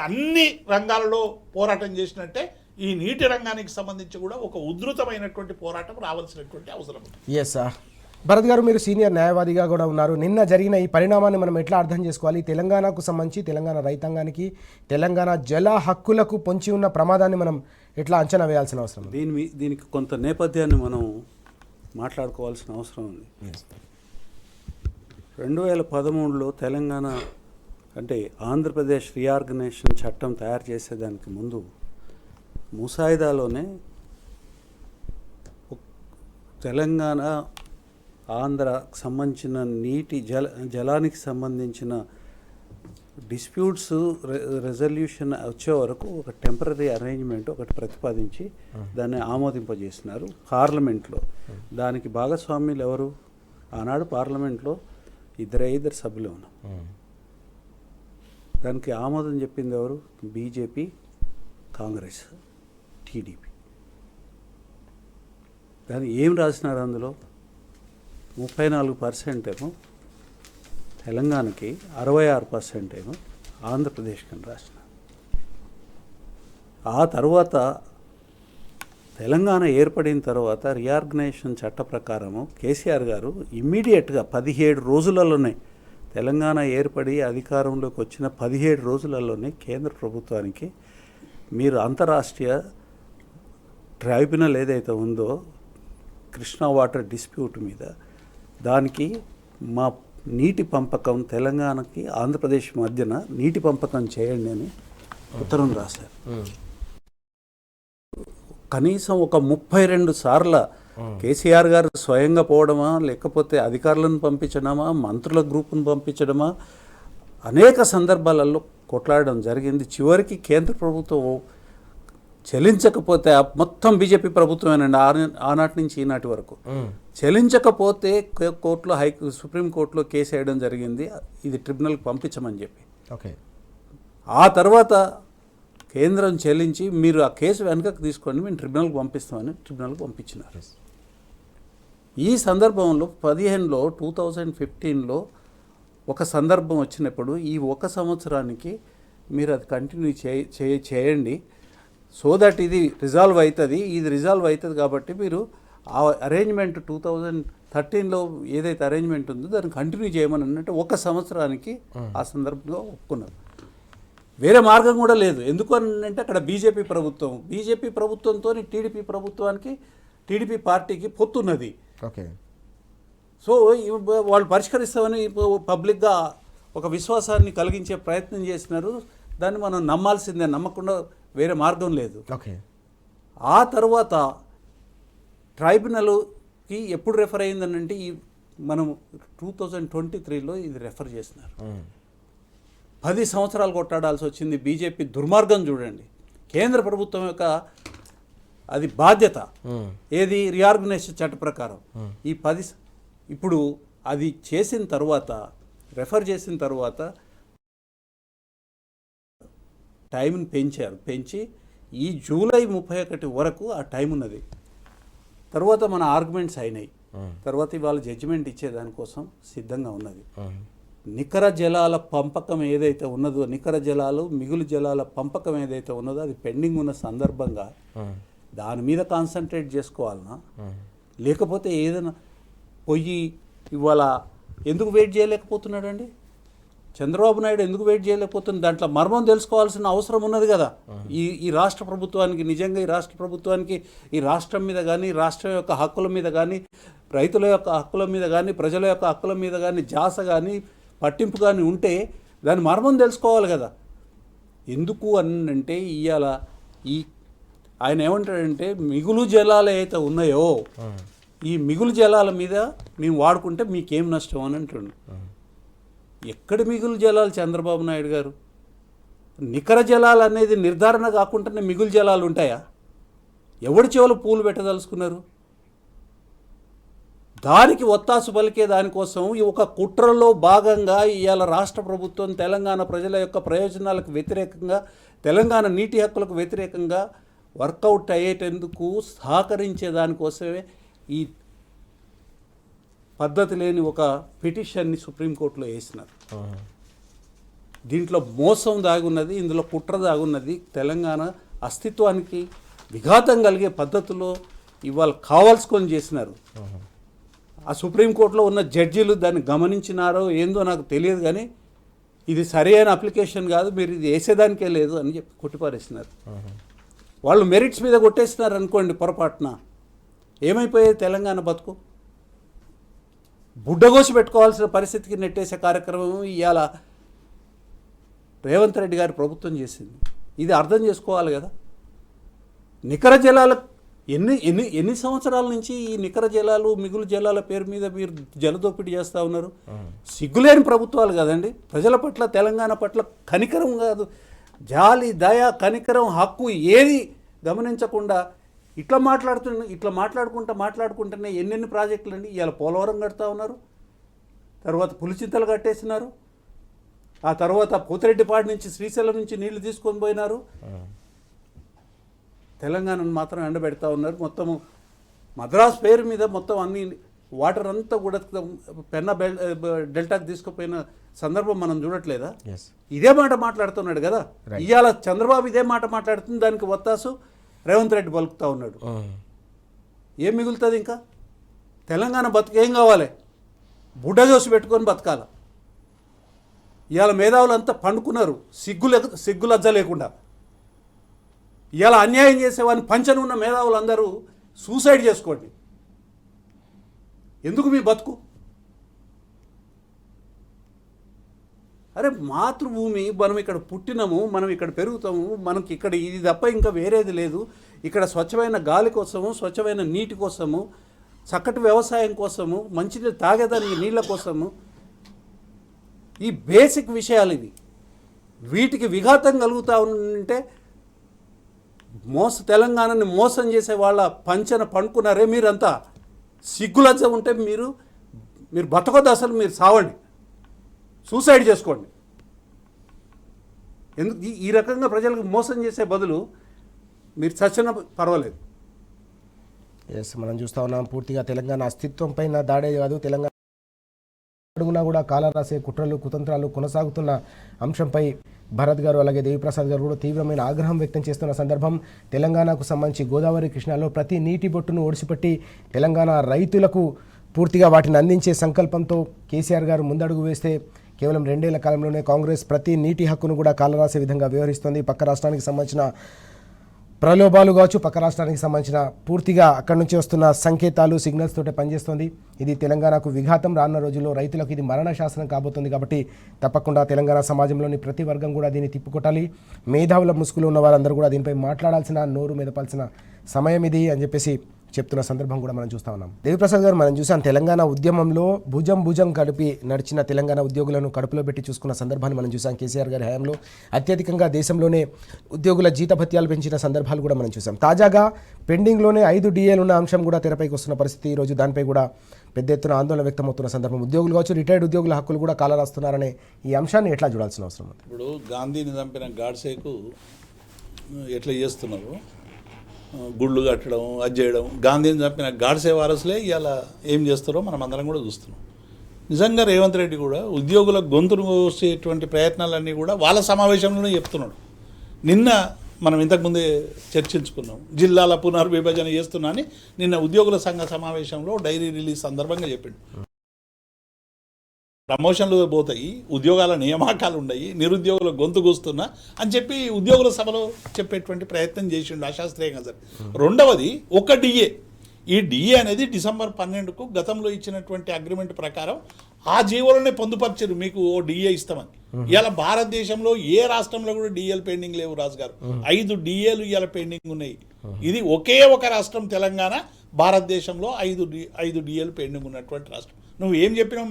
అన్ని రంగాలలో పోరాటం చేసినట్టే ఈ నీటి రంగానికి సంబంధించి కూడా ఒక ఉధృతమైనటువంటి పోరాటం రావాల్సినటువంటి అవసరం ఉంది. Yes sir. భరత్ గారు, మీరు సీనియర్ న్యాయవాదిగా కూడా ఉన్నారు. నిన్న జరిగిన ఈ పరిణామాన్ని మనం ఎట్లా అర్థం చేసుకోవాలి? తెలంగాణకు సంబంధించి తెలంగాణ రైతాంగానికి తెలంగాణ జల హక్కులకు పొంచి ఉన్న ప్రమాదాన్ని మనం ఎట్లా అంచనా వేయాల్సిన అవసరం ఉంది? దీనికి కొంత నేపథ్యాన్ని మనం మాట్లాడుకోవాల్సిన అవసరం ఉంది. 2013లో తెలంగాణ అంటే ఆంధ్రప్రదేశ్ రీఆర్గనైజేషన్ చట్టం తయారు చేసేదానికి ముందు ముసాయిదాలోనే తెలంగాణ ఆంధ్రాకు సంబంధించిన నీటి జలానికి సంబంధించిన డిస్ప్యూట్స్ రెజల్యూషన్ వచ్చే వరకు ఒక టెంపరీ అరేంజ్మెంట్ ఒకటి ప్రతిపాదించి దాన్ని ఆమోదింపజేసినారు పార్లమెంట్లో. దానికి భాగస్వామ్యులు ఎవరు? ఆనాడు పార్లమెంట్లో ఇద్దరు సభ్యులు ఉన్నాం. దానికి ఆమోదం చెప్పింది ఎవరు? BJP, Congress, TDP. దాన్ని ఏం రాసినారు అందులో? 34% ఏమో తెలంగాణకి, 66% ఏమో ఆంధ్రప్రదేశ్కి అని రాసిన. ఆ తర్వాత తెలంగాణ ఏర్పడిన తర్వాత రీఆర్గనైజేషన్ చట్ట ప్రకారము కేసీఆర్ గారు ఇమ్మీడియట్గా 17 రోజులలోనే తెలంగాణ ఏర్పడి అధికారంలోకి వచ్చిన 17 రోజులలోనే కేంద్ర ప్రభుత్వానికి మీరు అంతర్రాష్ట్రీయ ట్రైబ్యునల్ ఏదైతే ఉందో కృష్ణా వాటర్ డిస్ప్యూట్ మీద దానికి మా నీటి పంపకం తెలంగాణకి ఆంధ్రప్రదేశ్ మధ్యన నీటి పంపకం చేయండి అని ఉత్తరం రాశారు. కనీసం ఒక 32 సార్ల కేసీఆర్ గారు స్వయంగా పోవడమా, లేకపోతే అధికారులను పంపించడమా, మంత్రుల గ్రూపును పంపించడమా, అనేక సందర్భాలలో కొట్లాడడం జరిగింది. చివరికి కేంద్ర ప్రభుత్వం చెల్లించకపోతే మొత్తం బీజేపీ ప్రభుత్వమేనండి ఆనాటి నుంచి ఈనాటి వరకు. చెల్లించకపోతే కోర్టులో సుప్రీంకోర్టులో కేసు వేయడం జరిగింది, ఇది ట్రిబ్యునల్కి పంపించమని చెప్పి. ఓకే. ఆ తర్వాత కేంద్రం చెల్లించి మీరు ఆ కేసు వెనకకు తీసుకోండి, మేము ట్రిబ్యునల్కి పంపిస్తామని ట్రిబ్యునల్కి పంపించినారు. ఈ సందర్భంలో 2015లో ఒక సందర్భం వచ్చినప్పుడు ఈ 1 సంవత్సరానికి మీరు అది కంటిన్యూ చేయండి, సో దట్ ఇది రిజాల్వ్ అవుతుంది. ఇది రిజాల్వ్ అవుతుంది కాబట్టి మీరు ఆ అరేంజ్మెంట్ 2013లో ఏదైతే అరేంజ్మెంట్ ఉందో దాన్ని కంటిన్యూ చేయమని అన్నట్టు 1 సంవత్సరానికి ఆ సందర్భంలో ఒప్పుకున్నారు. వేరే మార్గం కూడా లేదు. ఎందుకు అని అంటే అక్కడ బీజేపీ ప్రభుత్వంతో టీడీపీ పార్టీకి పొత్తున్నది. ఓకే. సో వాళ్ళు పరిష్కరిస్తామని పబ్లిక్గా ఒక విశ్వాసాన్ని కలిగించే ప్రయత్నం చేసినారు. దాన్ని మనం నమ్మాల్సిందే, నమ్మకుండా వేరే మార్గం లేదు. ఓకే. ఆ తర్వాత ట్రైబ్యునల్కి ఎప్పుడు రెఫర్ అయిందనంటే మనం 2023లో ఇది రెఫర్ చేసినారు. 10 సంవత్సరాలు కొట్టాడాల్సి వచ్చింది. బీజేపీ దుర్మార్గం చూడండి. కేంద్ర ప్రభుత్వం యొక్క అది బాధ్యత ఏది రీఆర్గనైజేషన్ చట్ట ప్రకారం ఇప్పుడు అది చేసిన తర్వాత రెఫర్ చేసిన తర్వాత టైంని పెంచి ఈ జూలై 31 వరకు ఆ టైం ఉన్నది. తర్వాత మన ఆర్గ్యుమెంట్స్ అయినాయి. తర్వాత ఇవాళ జడ్జిమెంట్ ఇచ్చేదానికోసం సిద్ధంగా ఉన్నది. నికర జలాల పంపకం ఏదైతే ఉన్నదో, నికర జలాలు మిగులు జలాల పంపకం ఏదైతే ఉన్నదో అది పెండింగ్ ఉన్న సందర్భంగా దాని మీద కాన్సన్ట్రేట్ చేసుకోవాలన్నా, లేకపోతే ఏదైనా పొయ్యి ఇవాళ ఎందుకు వెయిట్ చేయలేకపోతున్నాడండి చంద్రబాబు నాయుడు? ఎందుకు వెయిట్ చేయలేకపోతుంది? దాంట్లో మర్మం తెలుసుకోవాల్సిన అవసరం ఉన్నది కదా. ఈ రాష్ట్ర ప్రభుత్వానికి, నిజంగా ఈ రాష్ట్ర ప్రభుత్వానికి ఈ రాష్ట్రం మీద కానీ, రాష్ట్రం యొక్క హక్కుల మీద కానీ, రైతుల యొక్క హక్కుల మీద కానీ, ప్రజల యొక్క హక్కుల మీద కానీ జాస కానీ పట్టింపు కానీ ఉంటే దాని మర్మం తెలుసుకోవాలి కదా. ఎందుకు అంటే ఇవాళ ఆయన ఏమంటాడంటే మిగులు జలాలు అయితే ఉన్నాయో ఈ మిగులు జలాల మీద మేము వాడుకుంటే మీకేం నష్టం అని అంటుండు. ఎక్కడి మిగులు జలాలు చంద్రబాబు నాయుడు గారు? నికర జలాలు అనేది నిర్ధారణ కాకుండానే మిగులు జలాలు ఉంటాయా? ఎవడి చెవులు పూలు పెట్టదలుచుకున్నారు? దానికి ఒత్తాసు పలికే దానికోసం ఈ ఒక కుట్రలో భాగంగా ఇవాళ రాష్ట్ర ప్రభుత్వం తెలంగాణ ప్రజల యొక్క ప్రయోజనాలకు వ్యతిరేకంగా, తెలంగాణ నీటి హక్కులకు వ్యతిరేకంగా వర్కౌట్ అయ్యేటందుకు సహకరించే దానికోసమే ఈ పద్ధతి లేని ఒక పిటిషన్ని సుప్రీంకోర్టులో వేసినారు. దీంట్లో మోసం దాగున్నది, ఇందులో కుట్ర దాగున్నది. తెలంగాణ అస్తిత్వానికి విఘాతం కలిగే పద్ధతిలో ఇవాళ కావాల్సుకొని చేసినారు. ఆ సుప్రీంకోర్టులో ఉన్న జడ్జీలు దాన్ని గమనించినారో ఏందో నాకు తెలియదు, కానీ ఇది సరైన అప్లికేషన్ కాదు, మీరు ఇది వేసేదానికే లేదు అని చెప్పి కొట్టిపారేసినారు. వాళ్ళు మెరిట్స్ మీద కొట్టేసినారు అనుకోండి పొరపాటున, ఏమైపోయేది తెలంగాణ బతుకు? బుడ్డగోసి పెట్టుకోవాల్సిన పరిస్థితికి నెట్టేసే కార్యక్రమం ఇవాళ రేవంత్ రెడ్డి గారి ప్రభుత్వం చేసింది. ఇది అర్థం చేసుకోవాలి కదా. నికర జలాల ఎన్ని సంవత్సరాల నుంచి ఈ నికర జలాలు మిగులు జలాల పేరు మీద మీరు జలదోపిడీ చేస్తూ ఉన్నారు? సిగ్గులేని ప్రభుత్వాలు కదండి. ప్రజల పట్ల, తెలంగాణ పట్ల కనికరం కాదు, జాలి, దయ, కనికరం, హక్కు ఏది గమనించకుండా ఇట్లా మాట్లాడుకుంటేనే ఎన్నెన్ని ప్రాజెక్టులు అండి. ఇవాళ పోలవరం కడతా ఉన్నారు, తర్వాత పులిచింతలు కట్టేసినారు, ఆ తర్వాత పోతిరెడ్డిపాడు నుంచి శ్రీశైలం నుంచి నీళ్లు తీసుకొని పోయినారు. తెలంగాణను మాత్రం ఎండబెడతా ఉన్నారు. మొత్తము మద్రాస్ పేరు మీద మొత్తం అన్ని వాటర్ అంతా కూడా పెన్నా డెల్టాకి తీసుకుపోయిన సందర్భం మనం చూడట్లేదా? ఇదే మాట మాట్లాడుతున్నాడు కదా. ఇవాళ చంద్రబాబు ఇదే మాట మాట్లాడుతుంది, దానికి ఒత్తాసు రేవంత్ రెడ్డి పలుకుతూ ఉన్నాడు. ఏం మిగులుతుంది ఇంకా? తెలంగాణ బతుకేం కావాలి? బుడ్డ జోసి పెట్టుకొని బతకాల. ఇవాళ మేధావులు అంతా పండుకున్నారు సిగ్గు లజ్జ లేకుండా. ఇవాళ అన్యాయం చేసేవాడిని పంచను ఉన్న మేధావులు అందరూ సూసైడ్ చేసుకోండి. ఎందుకు మీ బతుకు? అరే మాతృభూమి, మనం ఇక్కడ పుట్టినము, మనం ఇక్కడ పెరుగుతాము, మనకి ఇక్కడ ఇది తప్ప ఇంకా వేరేది లేదు. ఇక్కడ స్వచ్ఛమైన గాలి కోసము, స్వచ్ఛమైన నీటి కోసము, చక్కటి వ్యవసాయం కోసము, మంచినీళ్ళు తాగేదానికి నీళ్ళ కోసము, ఈ బేసిక్ విషయాలు ఇవి. వీటికి విఘాతం కలుగుతూ ఉంటే తెలంగాణని మోసం చేసే వాళ్ళ పంచన పండుకున్నారే మీరంతా. సిగ్గులజ్జ ఉంటే మీరు బతకొద్దు, అసలు మీరు సావండి, సూసైడ్ చేసుకోండి. ఎందుకు ఈ రకంగా ప్రజలకు మోసం చేసే బదులు మీరు చచ్చినా పర్వాలేదు. ఎస్, మనం చూస్తూ ఉన్నాం పూర్తిగా తెలంగాణ అస్తిత్వం పైన దాడే కాదు, తెలంగాణ అడుగునా కూడా కాలం రాసే కుట్రలు కుతంత్రాలు కొనసాగుతున్న అంశంపై భరత్ గారు అలాగే దేవిప్రసాద్ గారు కూడా తీవ్రమైన ఆగ్రహం వ్యక్తం చేస్తున్న సందర్భం. తెలంగాణకు సంబంధించి గోదావరి కృష్ణాలో ప్రతి నీటి బొట్టును ఓడిసిపెట్టి తెలంగాణ రైతులకు పూర్తిగా వాటిని అందించే సంకల్పంతో కేసీఆర్ గారు ముందడుగు వేస్తే కేవలం 2 ఏళ్ల కాలంలోనే కాంగ్రెస్ ప్రతి నీటి హక్కును కూడా కాలరాసే విధంగా వ్యవహరిస్తోంది. పక్క రాష్ట్రానికి సంబంధించిన ప్రలోభాలు కావచ్చు, పక్క రాష్ట్రానికి సంబంధించిన పూర్తిగా అక్కడి నుంచి వస్తున్న సంకేతాలు, సిగ్నల్స్ తోటే పనిచేస్తుంది. ఇది తెలంగాణకు విఘాతం. రానున్న రోజుల్లో రైతులకు ఇది మరణ శాసనం కాబోతుంది. కాబట్టి తప్పకుండా తెలంగాణ సమాజంలోని ప్రతి వర్గం కూడా దీన్ని తిప్పుకొట్టాలి. మేధావుల ముసుగులో ఉన్న వారందరూ కూడా దీనిపై మాట్లాడాల్సిన, నోరు మెదపాల్సిన సమయం ఇది అని చెప్పేసి చెప్తున్న సందర్భం కూడా మనం చూస్తా ఉన్నాం. దేవిప్రసాద్ గారు, మనం చూసాం తెలంగాణ ఉద్యమంలో భుజం కలిపి నడిచిన తెలంగాణ ఉద్యోగులను కడుపులో పెట్టి చూసుకున్న సందర్భాన్ని మనం చూసాం. కేసీఆర్ గారి హయాంలో అత్యధికంగా దేశంలోనే ఉద్యోగుల జీతభత్యాలు పెంచిన సందర్భాలు కూడా మనం చూసాం. తాజాగా పెండింగ్లోనే 5 DAలు ఉన్న అంశం కూడా తెరపైకి వస్తున్న పరిస్థితి. ఈరోజు దానిపై కూడా పెద్ద ఎత్తున ఆందోళన వ్యక్తమవుతున్న సందర్భం. ఉద్యోగులు కావచ్చు, రిటైర్డ్ ఉద్యోగుల హక్కులు కూడా కాలరాస్తున్నారనే ఈ అంశాన్ని ఎట్లా చూడాల్సిన అవసరం ఉంది? ఇప్పుడు గాంధీని చంపిన గాడ్సేకు ఎట్లా చేస్తున్నారు, గుళ్ళు కట్టడం, అది చేయడం. గాంధీని చంపిన గాడ్సే వారసులే ఇలా ఏం చేస్తారో మనం అందరం కూడా చూస్తున్నాం. నిజంగా రేవంత్ రెడ్డి కూడా ఉద్యోగుల గొంతును కోసేటువంటి ప్రయత్నాలన్నీ కూడా వాళ్ళ సమావేశంలోనే చెప్తున్నాడు. నిన్న మనం ఇంతకుముందే చర్చించుకున్నాం, జిల్లాల పునర్విభజన చేస్తున్నా అని నిన్న ఉద్యోగుల సంఘ సమావేశంలో డైరీ రిలీజ్ సందర్భంగా చెప్పిండు. ప్రమోషన్లు పోతాయి, ఉద్యోగాల నియామకాలు ఉన్నాయి, నిరుద్యోగుల గొంతు కూస్తున్నా అని చెప్పి ఉద్యోగుల సభలో చెప్పేటువంటి ప్రయత్నం చేసిండు అశాస్త్రీయంగా. సరే, రెండవది ఒక డిఏ. ఈ డిఏ అనేది డిసెంబర్ 12కు గతంలో ఇచ్చినటువంటి అగ్రిమెంట్ ప్రకారం ఆ జీవోలోనే పొందుపరిచారు, మీకు ఓ డిఏ ఇస్తామని. ఇవాళ భారతదేశంలో ఏ రాష్ట్రంలో కూడా డిఏలు పెండింగ్ లేవు రాజు గారు. 5 DAలు ఇవాళ పెండింగ్ ఉన్నాయి. ఇది ఒకే ఒక రాష్ట్రం తెలంగాణ, భారతదేశంలో 5 DAలు పెండింగ్ ఉన్నటువంటి రాష్ట్రం. నువ్వు ఏం చెప్పినావు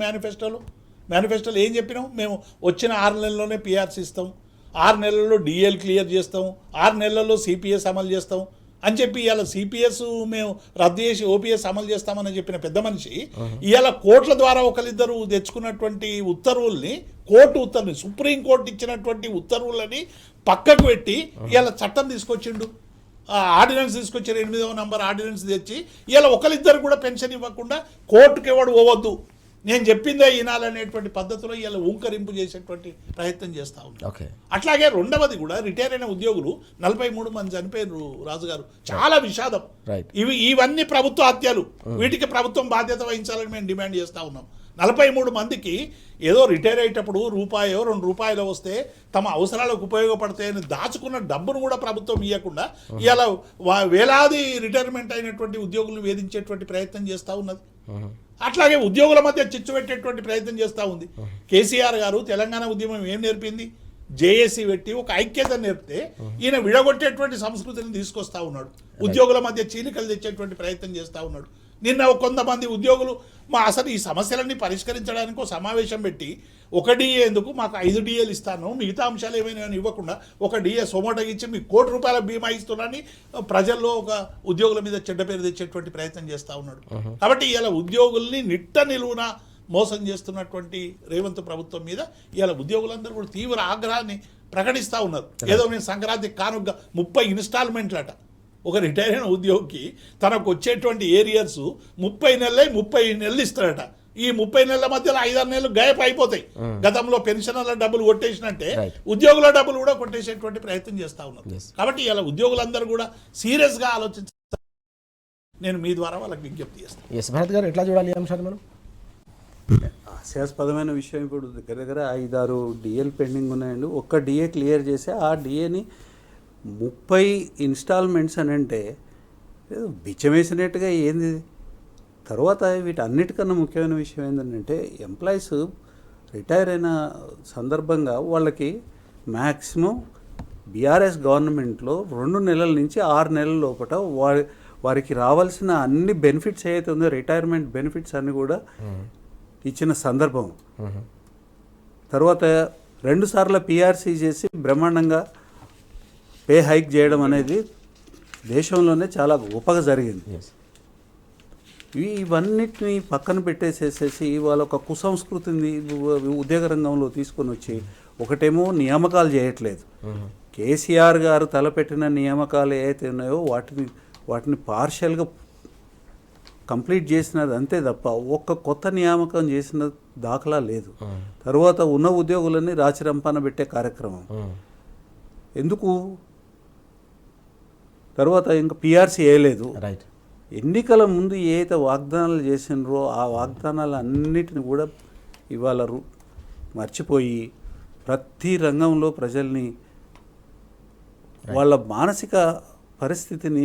మేనిఫెస్టోలో ఏం చెప్పినావు? మేము వచ్చిన 6 నెలల్లోనే PRC ఇస్తాం, 6 నెలల్లో DAలు క్లియర్ చేస్తాం, 6 నెలల్లో CPS అమలు చేస్తాం అని చెప్పి ఇవాళ CPS మేము రద్దు చేసి OPS అమలు చేస్తామని చెప్పిన పెద్ద మనిషి ఇవాళ కోర్టుల ద్వారా ఒకరిద్దరు తెచ్చుకున్నటువంటి ఉత్తర్వుల్ని, సుప్రీంకోర్టు ఇచ్చినటువంటి ఉత్తర్వులని పక్కకు పెట్టి ఇవాళ చట్టం తీసుకొచ్చిండు. ఆర్డినెన్స్ తీసుకొచ్చారు, 8వ నంబర్ ఆర్డినెన్స్ తెచ్చి ఇవాళ ఒకరిద్దరు కూడా పెన్షన్ ఇవ్వకుండా కోర్టుకి ఎవడు పోవద్దు, నేను చెప్పిందే ఈనాలనేటువంటి పద్ధతిలో ఇలా ఊంకరింపు చేసేటువంటి ప్రయత్నం చేస్తూ ఉంటారు. అట్లాగే రెండవది కూడా రిటైర్ అయిన ఉద్యోగులు 43 మంది చనిపోయారు రాజుగారు. చాలా విషాదం. ఇవన్నీ ప్రభుత్వ హత్యలు, వీటికి ప్రభుత్వం బాధ్యత వహించాలని మేము డిమాండ్ చేస్తూ ఉన్నాం. 43 మందికి ఏదో రిటైర్ అయ్యేటప్పుడు ₹1, ₹2 వస్తే తమ అవసరాలకు ఉపయోగపడతాయని దాచుకున్న డబ్బును కూడా ప్రభుత్వం ఇవ్వకుండా ఇలా వేలాది రిటైర్మెంట్ అయినటువంటి ఉద్యోగులను వేధించేటువంటి ప్రయత్నం చేస్తూ ఉన్నది. అట్లాగే ఉద్యోగుల మధ్య చిచ్చు పెట్టేటువంటి ప్రయత్నం చేస్తూ ఉంది. కేసీఆర్ గారు తెలంగాణ ఉద్యమం ఏం నేర్పింది? జేఏసీ పెట్టి ఒక ఐక్యత నేర్పితే ఈయన విడగొట్టేటువంటి సంస్కృతిని తీసుకొస్తా ఉన్నాడు. ఉద్యోగుల మధ్య చీలికలు తెచ్చేటువంటి ప్రయత్నం చేస్తూ ఉన్నాడు. నిన్న కొంతమంది ఉద్యోగులు అసలు ఈ సమస్యలన్నీ పరిష్కరించడానికి ఒక సమావేశం పెట్టి ఒక DA ఎందుకు, మాకు 5 DAలు ఇస్తాను, మిగతా అంశాలు ఏమైనా ఇవ్వకుండా ఒక DA సొమోటోకి ఇచ్చి మీకు ₹1 బీమా ఇస్తున్నారని ప్రజల్లో ఒక ఉద్యోగుల మీద చెడ్డ పేరు తెచ్చేటువంటి ప్రయత్నం చేస్తూ ఉన్నాడు. కాబట్టి ఇలా ఉద్యోగుల్ని నిట్ట నిలువున మోసం చేస్తున్నటువంటి రేవంత్ ప్రభుత్వం మీద ఇవాళ ఉద్యోగులందరూ కూడా తీవ్ర ఆగ్రహాన్ని ప్రకటిస్తూ ఉన్నారు. ఏదో మేము సంక్రాంతి కానుక 30 ఇన్స్టాల్మెంట్లట. ఒక రిటైర్ అయిన ఉద్యోగికి తనకు వచ్చేటువంటి ఏరియర్స్ 30 నెలలు ఇస్తాడట. ఈ 30 నెలల మధ్యలో 5-6 నెలలు గాయప అయిపోతాయి. గతంలో పెన్షనర్ల డబ్బులు కొట్టేసినట్టే ఉద్యోగుల డబ్బులు కూడా కొట్టేసేటువంటి ప్రయత్నం చేస్తూ ఉన్నారు. కాబట్టి ఇలా ఉద్యోగులందరూ కూడా సీరియస్గా ఆలోచించాలి. నేను మీ ద్వారా వాళ్ళకి విజ్ఞప్తి చేస్తాను. భరత్ గారు, ఎట్లా చూడాలి ఈ అంశాన్ని మనం? హాస్యాస్పదమైన విషయం. ఇప్పుడు దగ్గర 5-6 DAలు పెండింగ్ ఉన్నాయండి. ఒక్క DA క్లియర్ చేసి ఆ DAని 30 ఇన్స్టాల్మెంట్స్ అని అంటే బిచ్చమేసినట్టుగా ఏంది? తర్వాత వీటన్నిటికన్నా ముఖ్యమైన విషయం ఏంటంటే ఎంప్లాయీస్ రిటైర్ అయిన సందర్భంగా వాళ్ళకి మ్యాక్సిమం బీఆర్ఎస్ గవర్నమెంట్లో 2 నెలల నుంచి 6 నెలల లోపల వారికి రావాల్సిన అన్ని బెనిఫిట్స్ ఏదైతే ఉందో రిటైర్మెంట్ బెనిఫిట్స్ అన్నీ కూడా ఇచ్చిన సందర్భం. తర్వాత 2 సార్లు PRC చేసి బ్రహ్మాండంగా పే హైక్ చేయడం అనేది దేశంలోనే చాలా గొప్పగా జరిగింది. ఇవన్నిటిని పక్కన పెట్టేసేసేసి వాళ్ళ ఒక కుసంస్కృతిని ఉద్యోగ రంగంలో తీసుకొని వచ్చి ఒకటేమో నియామకాలు చేయట్లేదు. కేసీఆర్ గారు తలపెట్టిన నియామకాలు ఏవైతే ఉన్నాయో వాటిని పార్షియల్గా కంప్లీట్ చేసినది అంతే తప్ప ఒక్క కొత్త నియామకం చేసిన దాఖలా లేదు. తర్వాత ఉన్న ఉద్యోగులని రాచిరంపాన పెట్టే కార్యక్రమం ఎందుకు? తర్వాత ఇంకా PRC వేయలేదు. ఎన్నికల ముందు ఏదైతే వాగ్దానాలు చేసినారో ఆ వాగ్దానాలు అన్నిటిని కూడా ఇవాళ మర్చిపోయి ప్రతి రంగంలో ప్రజల్ని వాళ్ళ మానసిక పరిస్థితిని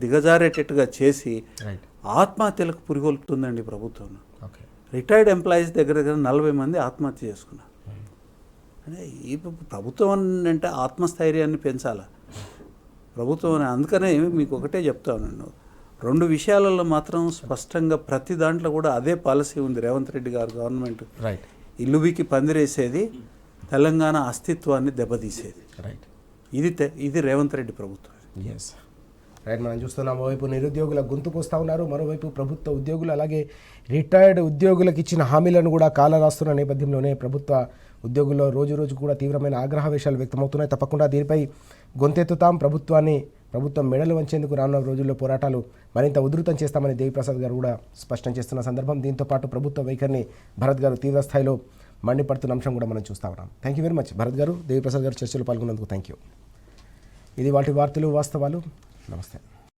దిగజారేటట్టుగా చేసి ఆత్మహత్యలకు పురిగొల్పుతుందండి ప్రభుత్వం. రిటైర్డ్ ఎంప్లాయీస్ దగ్గర 40 మంది ఆత్మహత్య చేసుకున్నారు. అంటే ఈ ప్రభుత్వం అంటే ఆత్మస్థైర్యాన్ని పెంచాలా? ప్రభుత్వం అందుకనే మీకు ఒకటే చెప్తాను నేను, 2 విషయాలలో మాత్రం స్పష్టంగా ప్రతి దాంట్లో కూడా అదే పాలసీ ఉంది రేవంత్ రెడ్డి గారు గవర్నమెంట్. రైట్ ఇల్లుబికి పందిరేసేది, తెలంగాణ అస్తిత్వాన్ని దెబ్బతీసేది. రైట్ ఇది రేవంత్ రెడ్డి ప్రభుత్వం. Yes right. మనం చూస్తున్నాం, ఓవైపు నిరుద్యోగుల గొంతు కోస్తూ ఉన్నారు, మరోవైపు ప్రభుత్వ ఉద్యోగులు అలాగే రిటైర్డ్ ఉద్యోగులకు ఇచ్చిన హామీలను కూడా కాలరాస్తున్న నేపథ్యంలోనే ప్రభుత్వ ఉద్యోగుల్లో రోజు కూడా తీవ్రమైన ఆగ్రహవేశాలు వ్యక్తమవుతున్నాయి. తప్పకుండా దీనిపై గొంతెత్తుతాం, ప్రభుత్వం మెడలు వంచేందుకు రానున్న రోజుల్లో పోరాటాలు మరింత ఉధృతం చేస్తామని దేవిప్రసాద్ గారు కూడా స్పష్టం చేస్తున్న సందర్భం. దీంతో పాటు ప్రభుత్వ వైఖరిని భరత్ గారు తీవ్ర స్థాయిలో మండిపడుతున్న అంశం కూడా మనం చూస్తూ ఉన్నాం. Thank you very much Bharat గారు, దేవిప్రసాద్ గారు చర్చలో పాల్గొన్నందుకు థ్యాంక్ యూ. ఇది వాటి వార్తలు వాస్తవాలు. నమస్తే.